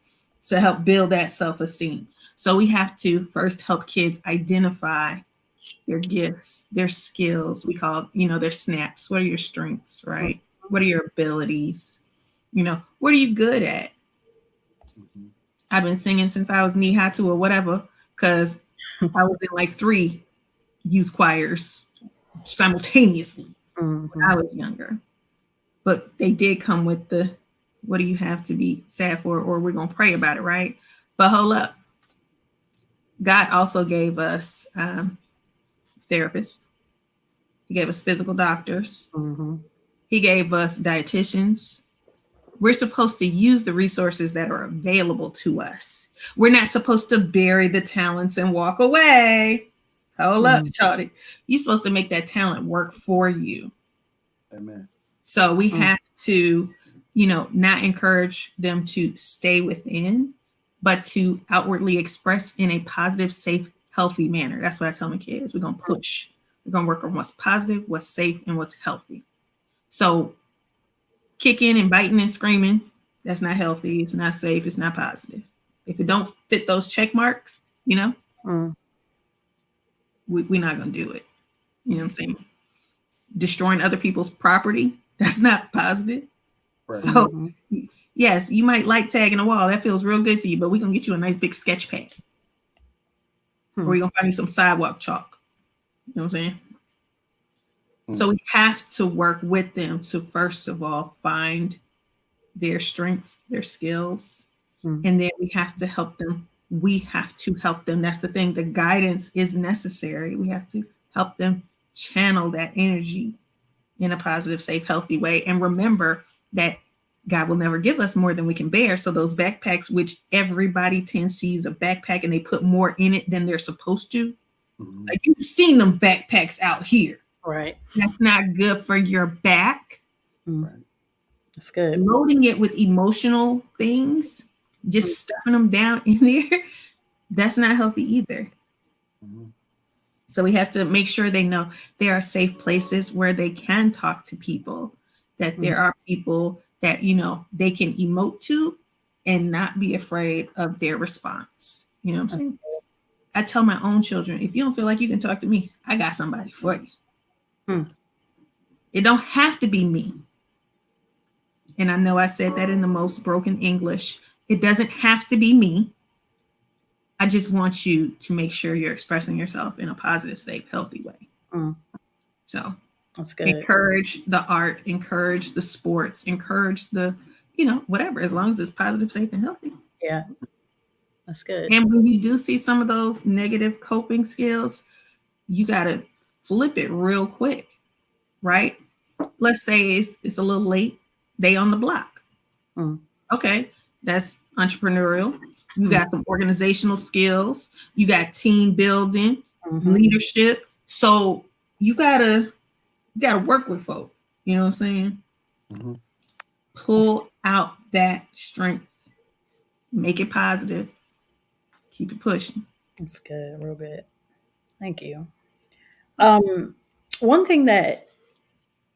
To help build that self esteem. So we have to first help kids identify their gifts, their skills. We call, their snaps. What are your strengths, mm, right? What are your abilities? What are you good at? Mhm. I've been singing since I was knee high to or whatever, because I was in like 3 youth choirs simultaneously when mhm, I was younger. But they did come with the what do you have to be sad for, or we're going to pray about it, right? But hold up. God also gave us therapists, He gave us physical doctors, mhm. He gave us dietitians. We're supposed to use the resources that are available to us. We're not supposed to bury the talents and walk away. Hold up, Mm, Shawty. You're supposed to make that talent work for you. Amen. So we mm, have to, not encourage them to stay within, but to outwardly express in a positive, safe, healthy manner. That's what I tell my kids. We're going to push. We're going to work on what's positive, what's safe, and what's healthy. So kicking and biting and screaming, That's not healthy. It's not safe. It's not positive. If it don't fit those check marks, you know, we're not going to do it. You know what I'm saying? Destroying other people's property, that's not positive. Right. So, yes, you might like tagging a wall. That feels real good to you, but we're going to get you a nice big sketch pad. Or we're going to find you some sidewalk chalk. You know what I'm saying? So we have to work with them to, first of all, find their strengths, their skills, and then we have to help them. We have to help them. That's the thing. The guidance is necessary. We have to help them channel that energy in a positive, safe, healthy way. And remember that God will never give us more than we can bear. So those backpacks, which everybody tends to use a backpack and they put more in it than they're supposed to. Like you've seen them backpacks out here. Right. That's not good for your back. Right. That's good. Loading it with emotional things, just stuffing them down in there, that's not healthy either. So we have to make sure they know there are safe places where they can talk to people, that there are people that, you know, they can emote to and not be afraid of their response. You know what I'm saying? I tell my own children, if you don't feel like you can talk to me, I got somebody for you. It don't have to be me. And I know I said that in the most broken English. It doesn't have to be me. I just want you to make sure you're expressing yourself in a positive, safe, healthy way. So that's good. Encourage the art, encourage the sports, encourage the, you know, whatever, as long as it's positive, safe, and healthy. Yeah, that's good. And when you do see some of those negative coping skills, you got to flip it real quick, right? Let's say it's a little late. They on the block. Okay, that's entrepreneurial. You got some organizational skills. You got team building, leadership. So you gotta work with folk. You know what I'm saying? Pull out that strength. Make it positive. Keep it pushing. That's good. Real good. Thank you. One thing that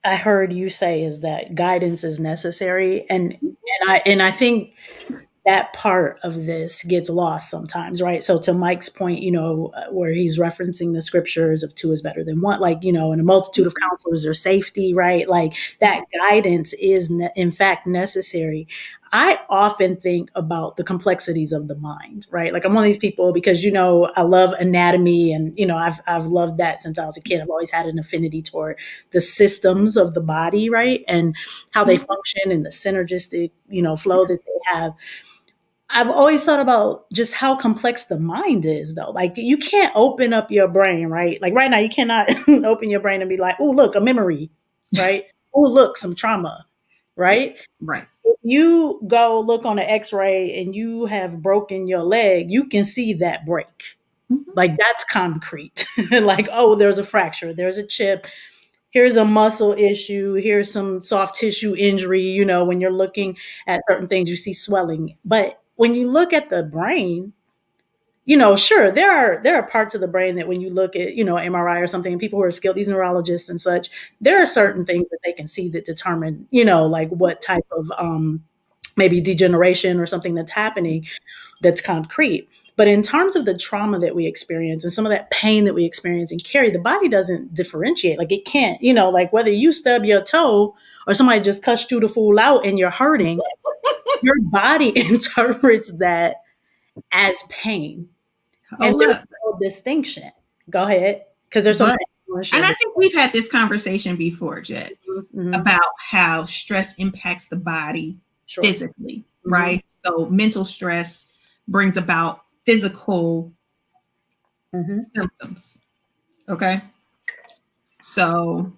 I heard you say is that guidance is necessary, and I think that part of this gets lost sometimes, right? So to Mike's point, you know, where he's referencing the scriptures of two is better than one, like, you know, in a multitude of counselors there's safety, right? Like that guidance is in fact necessary. I often think about the complexities of the mind, right? Like I'm one of these people because, you know, I love anatomy and, you know, I've loved that since I was a kid. I've always had an affinity toward the systems of the body, right? And how they function and the synergistic, you know, flow that they have. I've always thought about just how complex the mind is, though. Like you can't open up your brain, right? Like right now, you cannot open your brain and be like, "Oh, look, a memory," right? "Oh, look, some trauma," right? Right. If you go look on an X-ray and you have broken your leg, you can see that break. Like that's concrete. Like, oh, there's a fracture, there's a chip. Here's a muscle issue. Here's some soft tissue injury. You know, when you're looking at certain things, you see swelling. But when you look at the brain, you know, sure, there are parts of the brain that when you look at, you know, MRI or something, and people who are skilled, these neurologists and such, there are certain things that they can see that determine, you know, like what type of maybe degeneration or something that's happening that's concrete. But in terms of the trauma that we experience and some of that pain that we experience and carry, the body doesn't differentiate. Like it can't, you know, like whether you stub your toe or somebody just cussed you the fool out and you're hurting, your body interprets that as pain. And there's no distinction. Go ahead. Because there's something. And I think we've had this conversation before, Jet, about how stress impacts the body physically, right? So mental stress brings about physical symptoms. Okay. So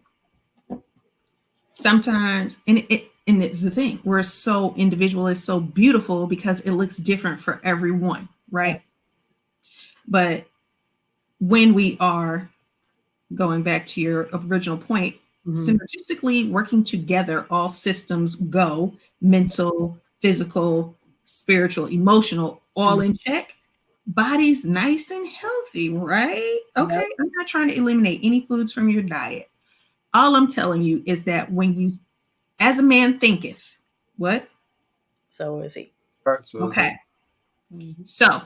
sometimes, and it's the thing, we're so individual, it's so beautiful because it looks different for everyone, right? But when we are going back to your original point, synergistically working together, all systems go, mental, physical, spiritual, emotional, all in check. Body's nice and healthy, right? Okay. I'm not trying to eliminate any foods from your diet. All I'm telling you is that when you, as a man thinketh, what? So is he. Right, so Okay. Mm-hmm. So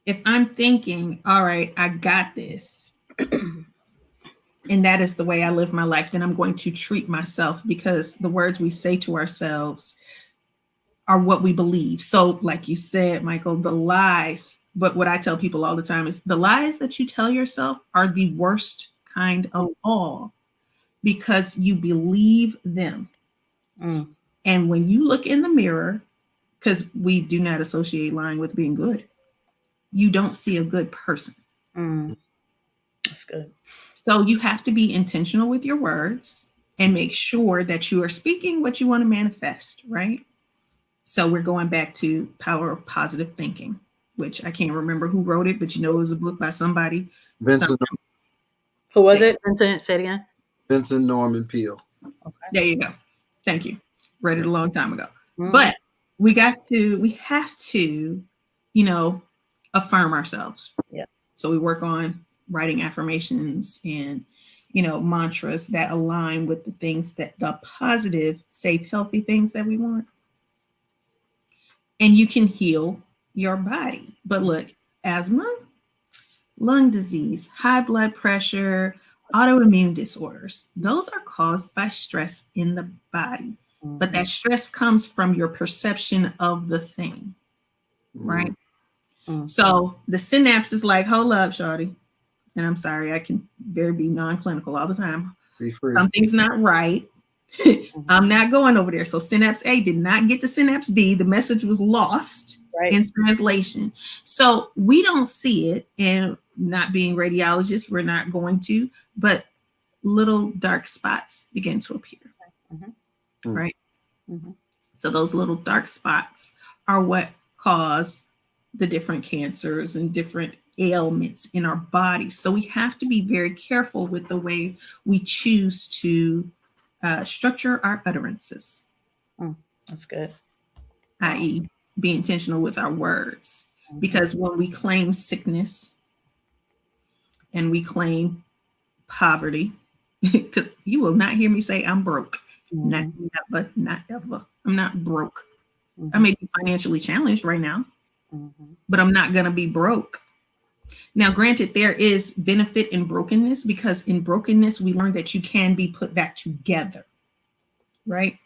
if I'm thinking, all right, I got this, and that is the way I live my life, then I'm going to treat myself, because the words we say to ourselves are what we believe. So, like you said, Michael, the lies, but what I tell people all the time is the lies that you tell yourself are the worst kind of all, because you believe them. Mm. And when you look in the mirror, because we do not associate lying with being good, you don't see a good person. Mm. That's good. So you have to be intentional with your words and make sure that you are speaking what you want to manifest, right? So we're going back to Power of Positive Thinking, which I can't remember who wrote it, but you know it was a book by somebody. Vincent Who was it? Vincent, say it again. Vincent Norman Peale. Okay. There you go. Thank you. Read it a long time ago. Mm. But we have to, affirm ourselves. Yeah. So we work on writing affirmations and, mantras that align with the things that the positive, safe, healthy things that we want. And you can heal your body. But look, asthma, lung disease, high blood pressure, autoimmune disorders, those are caused by stress in the body. Mm-hmm. But that stress comes from your perception of the thing, right? Mm-hmm. So the synapse is like, hold up, shawty. And I'm sorry, I can very be non-clinical all the time. Be free. Something's not right. I'm not going over there. So synapse A did not get to synapse B. The message was lost in translation. So we don't see it. And not being radiologists, we're not going to, but little dark spots begin to appear. Mm-hmm. Right? Mm-hmm. So those little dark spots are what cause the different cancers and different ailments in our bodies. So we have to be very careful with the way we choose to structure our utterances. That's good. I.e., be intentional with our words. Mm-hmm. Because when we claim sickness and we claim poverty, because you will not hear me say I'm broke. Mm-hmm. Not ever. I'm not broke. Mm-hmm. I may be financially challenged right now, but I'm not going to be broke. Now, granted, there is benefit in brokenness, because in brokenness, we learn that you can be put back together, right?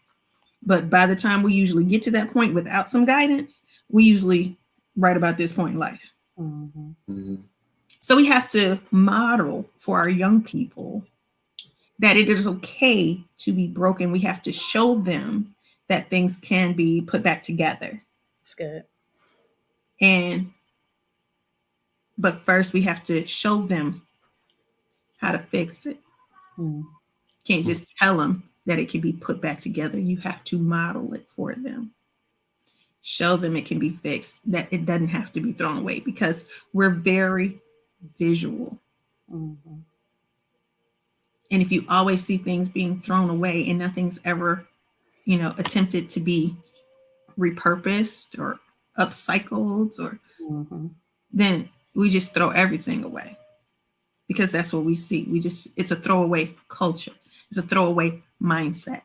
But by the time we usually get to that point without some guidance, we usually right about this point in life. Mm-hmm. So we have to model for our young people that it is okay to be broken. We have to show them that things can be put back together. That's good. But first we have to show them how to fix it. Can't just tell them that it can be put back together. You have to model it for them. Show them it can be fixed, that it doesn't have to be thrown away, because we're very visual. Mm-hmm. And if you always see things being thrown away and nothing's ever, attempted to be repurposed or upcycled, or then we just throw everything away, because that's what we see. It's a throwaway culture. It's a throwaway mindset.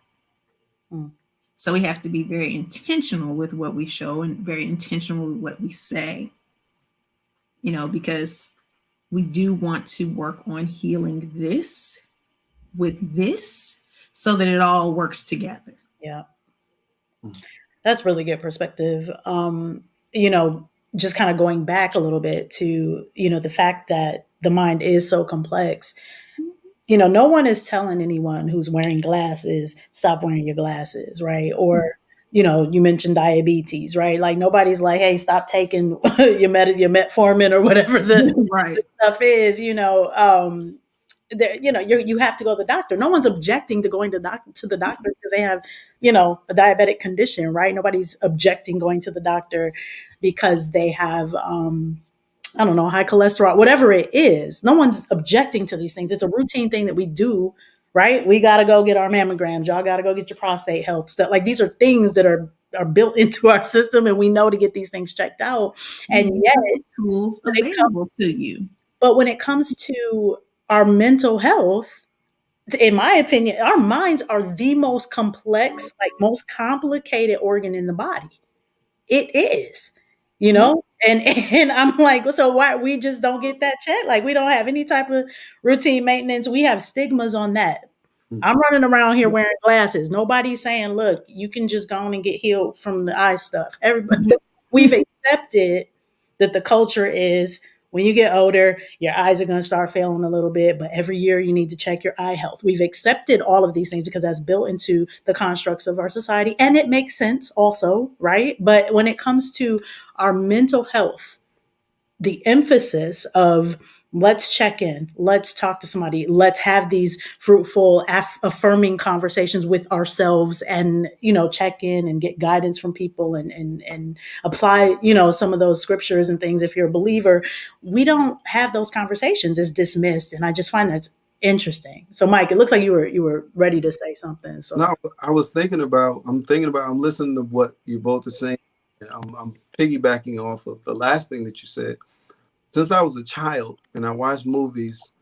So we have to be very intentional with what we show and very intentional with what we say, because we do want to work on healing this with this so that it all works together. Yeah. That's really good perspective. Just kind of going back a little bit to, the fact that the mind is so complex. No one is telling anyone who's wearing glasses, stop wearing your glasses, right? Or, you mentioned diabetes, right? Like nobody's like, hey, stop taking your metformin or whatever the stuff is, you have to go to the doctor. No one's objecting to going to the doctor because they have, a diabetic condition, right? Nobody's objecting going to the doctor because they have, high cholesterol, whatever it is. No one's objecting to these things. It's a routine thing that we do, right? We got to go get our mammograms. Y'all got to go get your prostate health stuff. Like these are things that are built into our system, and we know to get these things checked out. And yet, tools available to you. But when it comes to our mental health, in my opinion, our minds are the most complex, like most complicated organ in the body. It is, you know? And I'm like, so why we just don't get that check? Like we don't have any type of routine maintenance. We have stigmas on that. I'm running around here wearing glasses. Nobody's saying, look, you can just go on and get healed from the eye stuff. Everybody, we've accepted that the culture is when you get older, your eyes are going to start failing a little bit, but every year you need to check your eye health. We've accepted all of these things because that's built into the constructs of our society. And it makes sense also, right? But when it comes to our mental health, the emphasis of let's check in, let's talk to somebody, let's have these fruitful, affirming conversations with ourselves, and check in and get guidance from people, and apply some of those scriptures and things. If you're a believer, we don't have those conversations. It's dismissed, and I just find that's interesting. So, Mike, it looks like you were ready to say something. So No, I'm listening to what you both are saying. I'm piggybacking off of the last thing that you said. Since I was a child and I watched movies,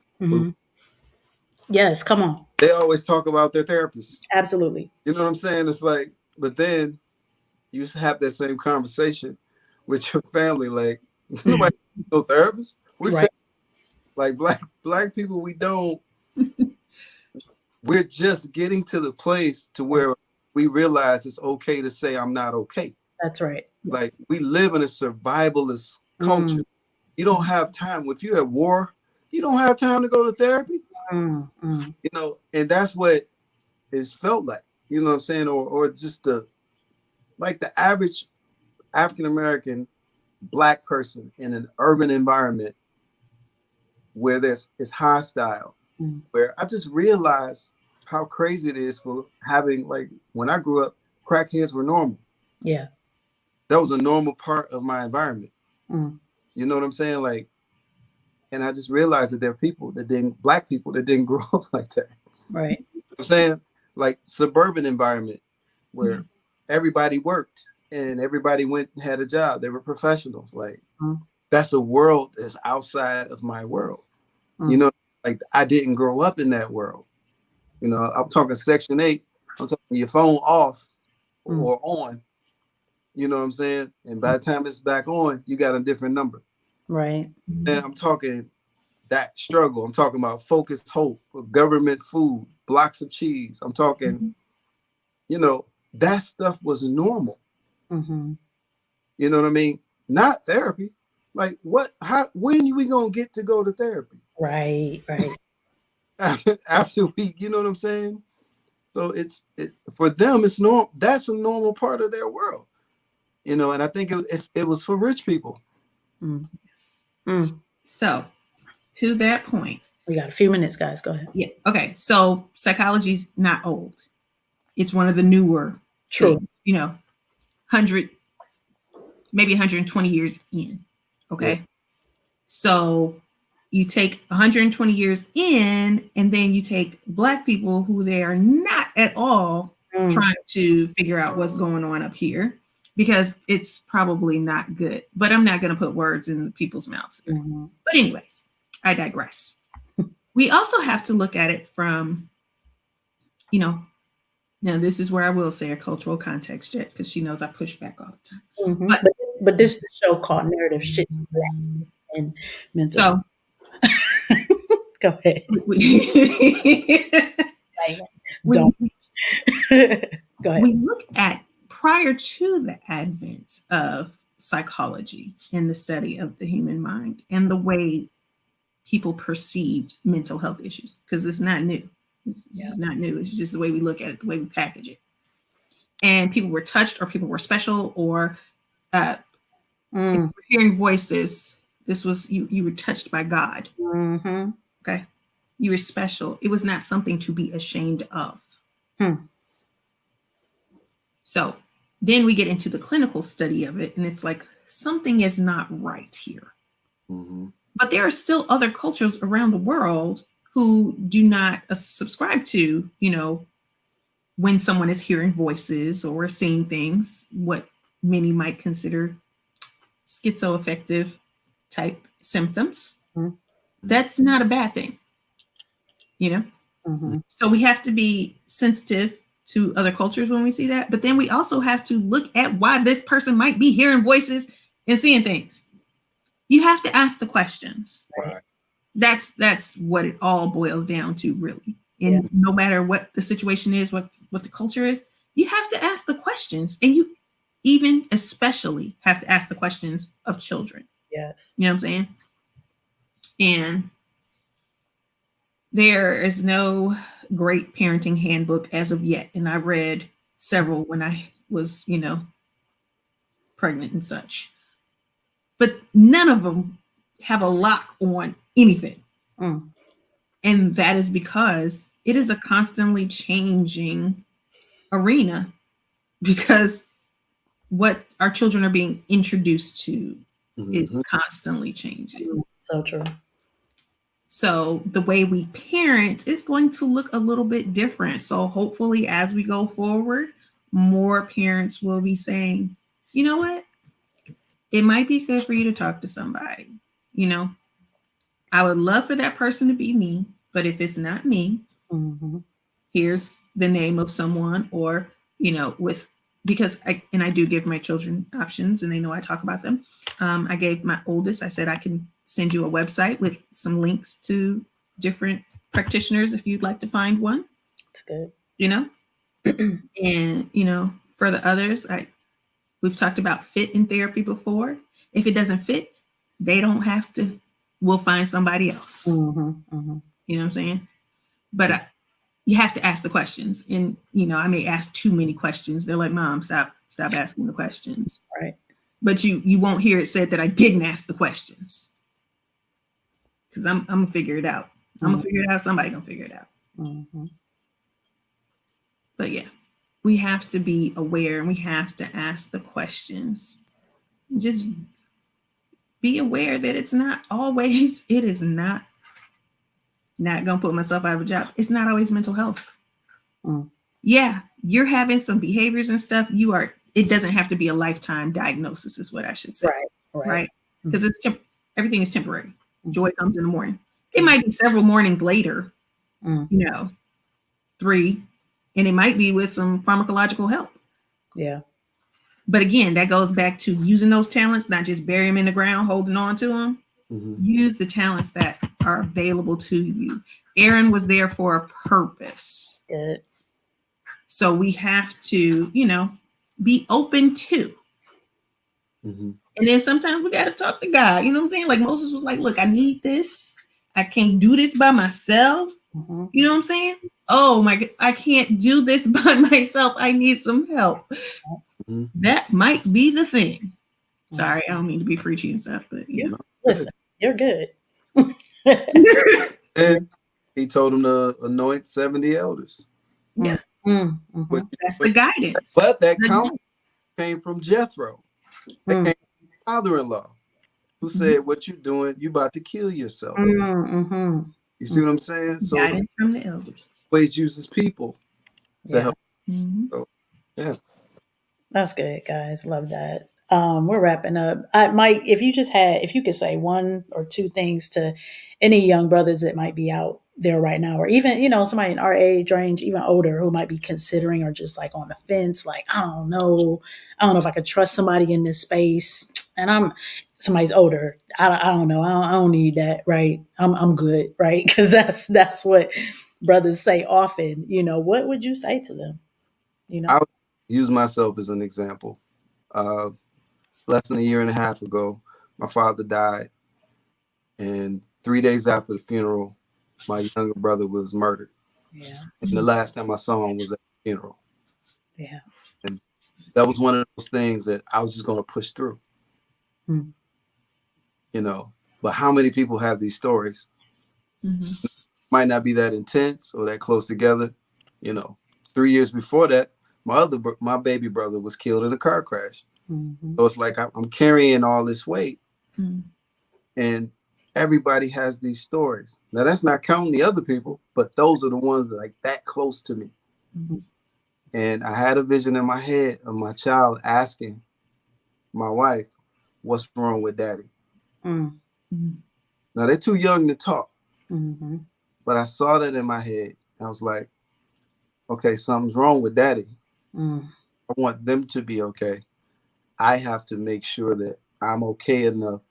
yes, come on, they always talk about their therapists. absolutely. You know what I'm saying? It's like, but then you have that same conversation with your family. Like, nobody no therapist. We Right. like black people. We don't. We're just getting to the place to where we realize it's okay to say I'm not okay. That's right. Like we live in a survivalist culture. You don't have time. If you're at war, you don't have time to go to therapy. You know, and that's what it's felt like. You know what I'm saying? Or just the average African American Black person in an urban environment where it's hostile. Where I just realized how crazy it is for having, like, when I grew up, crackheads were normal. Yeah. That was a normal part of my environment. You know what I'm saying? Like, and I just realized that there are Black people that didn't grow up like that. Right. You know what I'm saying? Like suburban environment where everybody worked and everybody went and had a job. They were professionals. Like that's a world that's outside of my world. You know, like I didn't grow up in that world. You know, I'm talking Section 8. I'm talking your phone off or on. You know what I'm saying? And by the time it's back on, you got a different number. Right. And I'm talking that struggle. I'm talking about focused hope, government food, blocks of cheese. I'm talking, that stuff was normal. You know what I mean? Not therapy. Like when are we going to get to go to therapy? Right. After we, you know what I'm saying? So it's for them, it's normal. That's a normal part of their world. You know, and I think it was for rich people. Yes. So, to that point, we got a few minutes, guys. Go ahead. Yeah. Okay. So, psychology's not old. It's one of the newer. True. Things, 100, maybe 120 years in. Okay. Yeah. So, you take 120 years in, and then you take Black people who they are not at all trying to figure out what's going on up here, because it's probably not good. But I'm not going to put words in people's mouths. But anyways, I digress. We also have to look at it from, now this is where I will say a cultural context, Jet, because she knows I push back all the time. But this is the show called Narrative Shit and Mental. So go ahead. Don't. Go ahead. We look at prior to the advent of psychology and the study of the human mind and the way people perceived mental health issues, because it's not new. It's not new. It's just the way we look at it, the way we package it. And people were touched, or people were special, or if we're hearing voices. This was you were touched by God. Okay. You were special. It was not something to be ashamed of. So then we get into the clinical study of it, and it's like something is not right here. But there are still other cultures around the world who do not subscribe to, when someone is hearing voices or seeing things, what many might consider schizoaffective type symptoms. That's not a bad thing. Mm-hmm. So we have to be sensitive to other cultures when we see that. But then we also have to look at why this person might be hearing voices and seeing things. You have to ask the questions. Right. That's what it all boils down to, really. And Yeah. no matter what the situation is, what the culture is, you have to ask the questions. And you even especially have to ask the questions of children. Yes. You know what I'm saying? And there is no great parenting handbook as of yet. And I read several when I was, pregnant and such. But none of them have a lock on anything. Mm. And that is because it is a constantly changing arena, because what our children are being introduced to is constantly changing. So true. So the way we parent is going to look a little bit different. So hopefully, as we go forward, more parents will be saying, you know what? It might be good for you to talk to somebody. I would love for that person to be me, but if it's not me, Mm-hmm. here's the name of someone, or, because I do give my children options and they know I talk about them. I gave my oldest, I said, I can send you a website with some links to different practitioners if you'd like to find one, It's good. and, for the others, we've talked about fit in therapy before. If it doesn't fit, they don't have to, we'll find somebody else. Mm-hmm. Mm-hmm. You know what I'm saying? But you have to ask the questions. And, I may ask too many questions. They're like, Mom, stop asking the questions. Right. But you won't hear it said that I didn't ask the questions. Because I'm going to figure it out. I'm going to figure it out. Somebody going to figure it out. Mm-hmm. But yeah, we have to be aware and we have to ask the questions. Just be aware that it is not going to put myself out of a job. It's not always mental health. Mm. Yeah, you're having some behaviors and stuff. It doesn't have to be a lifetime diagnosis, is what I should say. Right. Because everything is temporary. Joy comes in the morning. It might be several mornings later, 3, and it might be with some pharmacological help. Yeah. But again, that goes back to using those talents, not just bury them in the ground, holding on to them. Mm-hmm. Use the talents that are available to you. Aaron was there for a purpose. Good. So we have to, be open to. Mm-hmm. And then sometimes we got to talk to God. You know what I'm saying? Like Moses was like, look, I need this. I can't do this by myself. Mm-hmm. You know what I'm saying? Oh my God, I can't do this by myself. I need some help. Mm-hmm. That might be the thing. Sorry, I don't mean to be preachy and stuff, but Listen, you're good. And he told him to anoint 70 elders. Yeah. Mm-hmm. That's the guidance. But that counsel came from Jethro. That came from father-in-law, who said, what you doing? You about to kill yourself. Mm-hmm. You see what I'm saying? So guidance from the elders. Ways uses people to help. Mm-hmm. So, yeah. That's good, guys. Love that. We're wrapping up. Mike, if you could say one or two things to any young brothers that might be out there right now, or even, somebody in our age range, even older, who might be considering or just like on the fence, like, I don't know if I could trust somebody in this space. And somebody's older. I don't know. I don't need that. Right. I'm good. Right. Cause that's what brothers say often. What would you say to them? I would use myself as an example. Less than a year and a half ago, my father died. And 3 days after the funeral, my younger brother was murdered. Yeah. And the last time I saw him was at the funeral. Yeah. And that was one of those things that I was just going to push through. Mm. But how many people have these stories? Mm-hmm. Might not be that intense or that close together. 3 years before that, my baby brother was killed in a car crash. Mm-hmm. So it's like I'm carrying all this weight, Mm-hmm. and everybody has these stories. Now that's not counting the other people, but those are the ones that are like that close to me. Mm-hmm. And I had a vision in my head of my child asking my wife, "What's wrong with daddy?" Mm-hmm. Now they're too young to talk, Mm-hmm. but I saw that in my head. I was like, okay, something's wrong with daddy. Mm. I want them to be okay. I have to make sure that I'm okay enough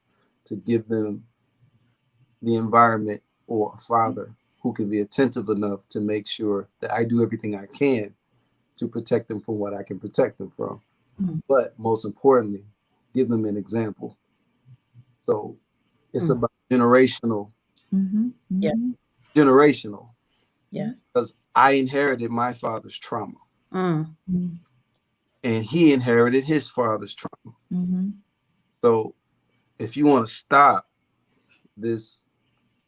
to give them the environment or a father who can be attentive enough to make sure that I do everything I can to protect them from what I can protect them from. Mm. But most importantly, give them an example. So it's Mm. about generational, Mm-hmm. Yeah. Mm-hmm. generational, Yes. because I inherited my father's trauma Mm. Mm-hmm. and he inherited his father's trauma. Mm-hmm. So if you want to stop this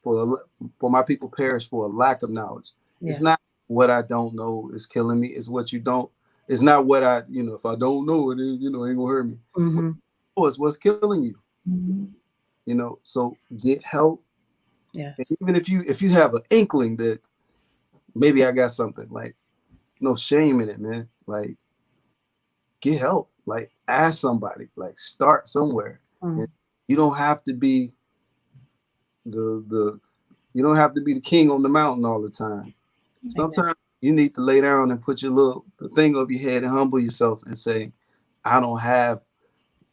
for my people perish for a lack of knowledge, it's Yeah. not what I don't know is killing me. It's what you don't. It's not what I, if I don't know it, ain't gonna hurt me. Mm-hmm. It's what's killing you. Mm-hmm. So get help. And Yes. even if you have an inkling that maybe I got something, like no shame in it, man. Like get help. Like ask somebody. Like start somewhere. And Mm. you don't have to be the you don't have to be the king on the mountain all the time. Amen. Sometimes you need to lay down and put your little the thing over your head and humble yourself and say, I don't have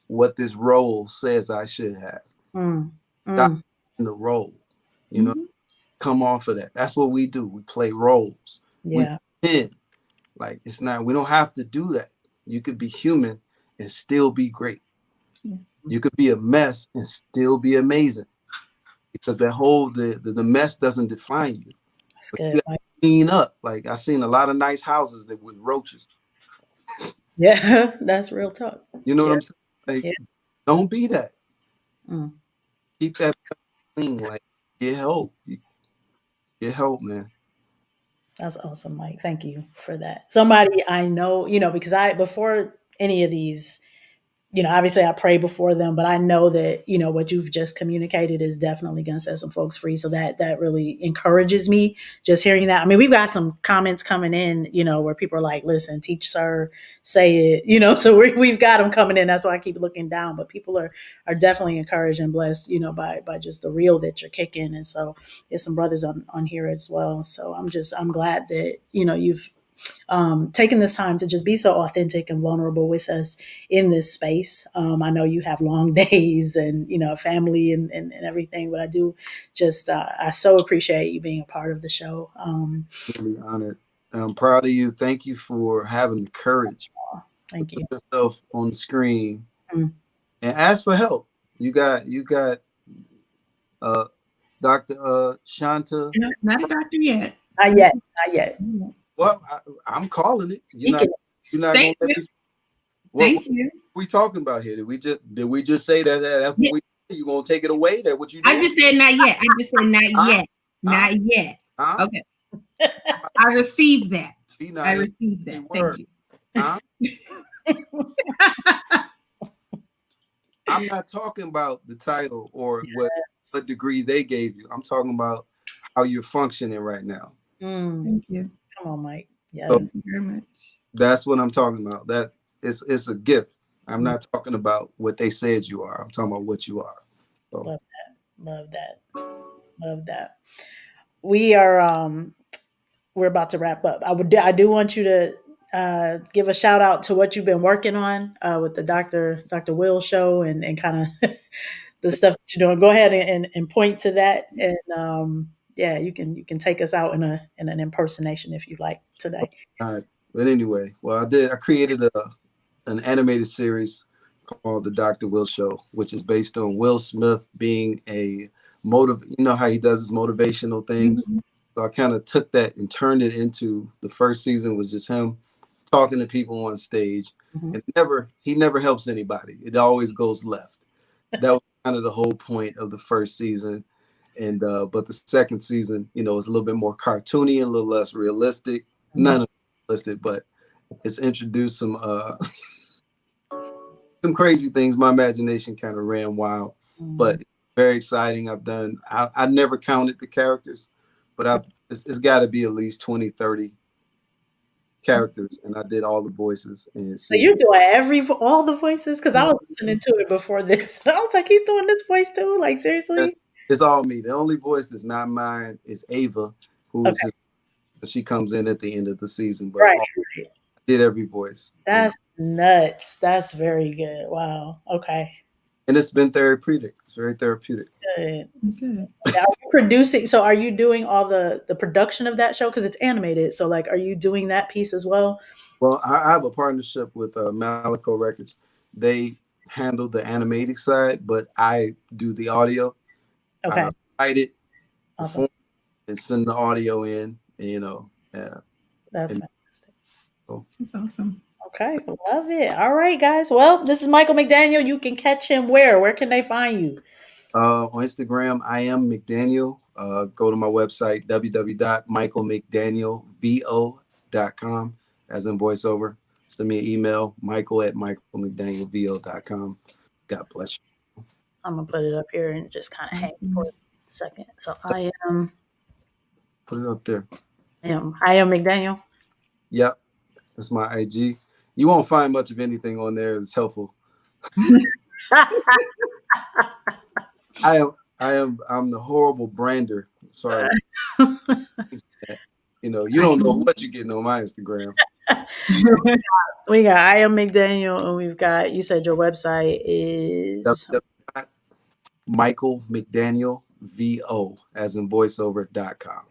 what this role says I should have. Mm. Stop Mm. in the role. You know, Mm-hmm. come off of that. That's what we do. We play roles. We Yeah. pretend. Like it's not, we don't have to do that. You could be human and still be great. Yes. You could be a mess and still be amazing. Because that whole the mess doesn't define you. That's But good. you gotta clean up. Like I seen a lot of nice houses that with roaches. Yeah. That's real talk. You know what Yeah. I'm saying? Like, Yeah. don't be that. Mm. Keep that clean. Like, get help. Get help, man. That's awesome, Mike. Thank you for that. Somebody I know, because before any of these, obviously I pray before them, but I know that, what you've just communicated is definitely going to set some folks free. So that really encourages me just hearing that. I mean, we've got some comments coming in, where people are like, listen, teach sir, say it, so we've got them coming in. That's why I keep looking down, but people are definitely encouraged and blessed, by just the real that you're kicking. And so there's some brothers on here as well. So I'm glad that, you've taking this time to just be so authentic and vulnerable with us in this space. I know you have long days and, family and everything, but I do just, I so appreciate you being a part of the show. Really honored. I'm proud of you. Thank you for having the courage to Thank put you. yourself on the screen Mm. and ask for help. You got uh Dr. Shanta. Not a doctor yet. Not yet. Not yet. Well, I'm calling it. You're not Speaking. you're not gonna Thank let you. me. What Thank you. we talking about here? Did we just say that's what Yeah, we? You gonna take it away? That what you I doing? just said not yet. I just said not Huh? yet. Huh? Not yet. Huh? Okay. I received that. Be I not received a that. Thank word. you. Huh? I'm not talking about the title or what degree they gave you. I'm talking about how you're functioning right now. Mm. Thank you. Come on, Mike. So Yes. Thank you very much. that's what I'm talking about. That it's a gift. I'm Mm. not talking about what they said you are. I'm talking about what you are. So Love that. Love that. Love that. We are we're about to wrap up. I do want you to give a shout out to what you've been working on with the Dr. Will show and kind of the stuff that you're doing. Go ahead and point to that, and yeah, you can take us out in an impersonation if you like today. but anyway, well I created an animated series called The Dr. Will Show, which is based on Will Smith being a you know how he does his motivational things. Mhm. So I kind of took that and turned it into the first season was just him talking to people on stage, Mhm. and he never helps anybody. It always goes left. That was kind of the whole point of the first season. And but the second season, is a little bit more cartoony and a little less realistic. Mhm. None of it realistic, but it's introduced some crazy things. My imagination kind of ran wild, but Mhm. it's very exciting. I never counted the characters, but it's got to be at least 20, 30 characters, and I did all the voices in So you're season. doing all the voices because I was listening to it before this, and I was like, he's doing this voice too. Like Yes, seriously? it's all me. The only voice that's not mine is Ava, who is Okay. his She comes in at the end of the season, but Right. I did every voice. That's nuts. That's very good. Wow. Okay. And it's been therapeutic. It's very therapeutic. Good. Good. Now, are you producing? So, are you doing all the production of that show because it's animated? So, like, are you doing that piece as well? Well, I have a partnership with Malico Records. They handle the animated side, but I do the audio. Okay. I write it, Awesome. perform, and send the audio in. And, yeah. That's And fantastic. so, That's awesome. Okay. Love it. All right, guys. Well, this is Michael McDaniel. You can catch him where? Where can they find you? on Instagram, I am McDaniel. Go to my website, www.michaelmcdanielvo.com, as in voiceover. Send me an email, michael@michaelmcdanielvo.com. God bless you. I'm going to put it up here and just kind of hang for a second. So, I Put it up there. am McDaniel. Yep, that's my IG. You won't find much of anything on there that's helpful. I'm the horrible brander as far as you don't know what you're getting on my Instagram. We got I am McDaniel, and we've got, you said your website is Michael McDaniel VO, as in voiceover.com.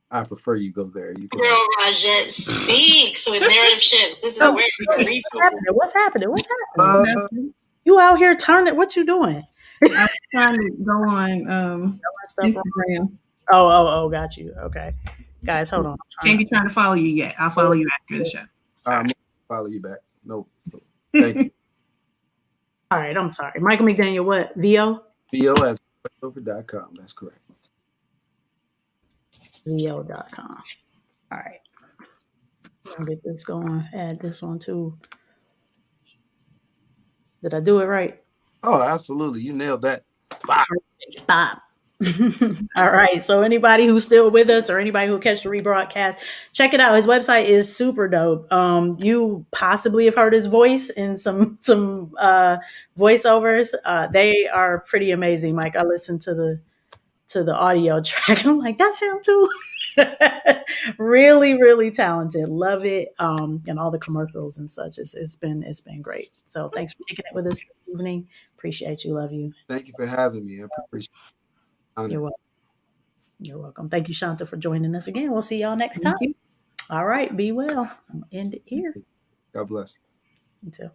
I prefer you go there. You can. Girl Rajette speaks with narrative shifts. This is where you can reach What's happening? You out here turning? What you doing? I'm trying to go on Instagram. Oh, got you. Okay, guys, hold on. Can't be trying to follow you yet. I'll follow you after the show. I'm gonna follow you back. No, thank you. All right, I'm sorry. Michael McDaniel, what? VO? VO as voiceover.com. That's correct. VO.com. All right. I'll get this going. Add this one too. Did I do it right? Oh, absolutely. You nailed that. Stop. All right. So anybody who's still with us or anybody who catch the rebroadcast, check it out. His website is super dope. You possibly have heard his voice in some voiceovers. They are pretty amazing. Mike, I listened to the audio track and I'm like, that's him too. Really, really talented. Love it. And all the commercials and such. It's been great. So thanks for kicking it with us this evening. Appreciate you. Love you. Thank you for having me. I appreciate it. You're welcome. You're welcome. Thank you, Shanta, for joining us again. We'll see y'all next time. All right. Be well. I'm going to end it here. God bless. You too.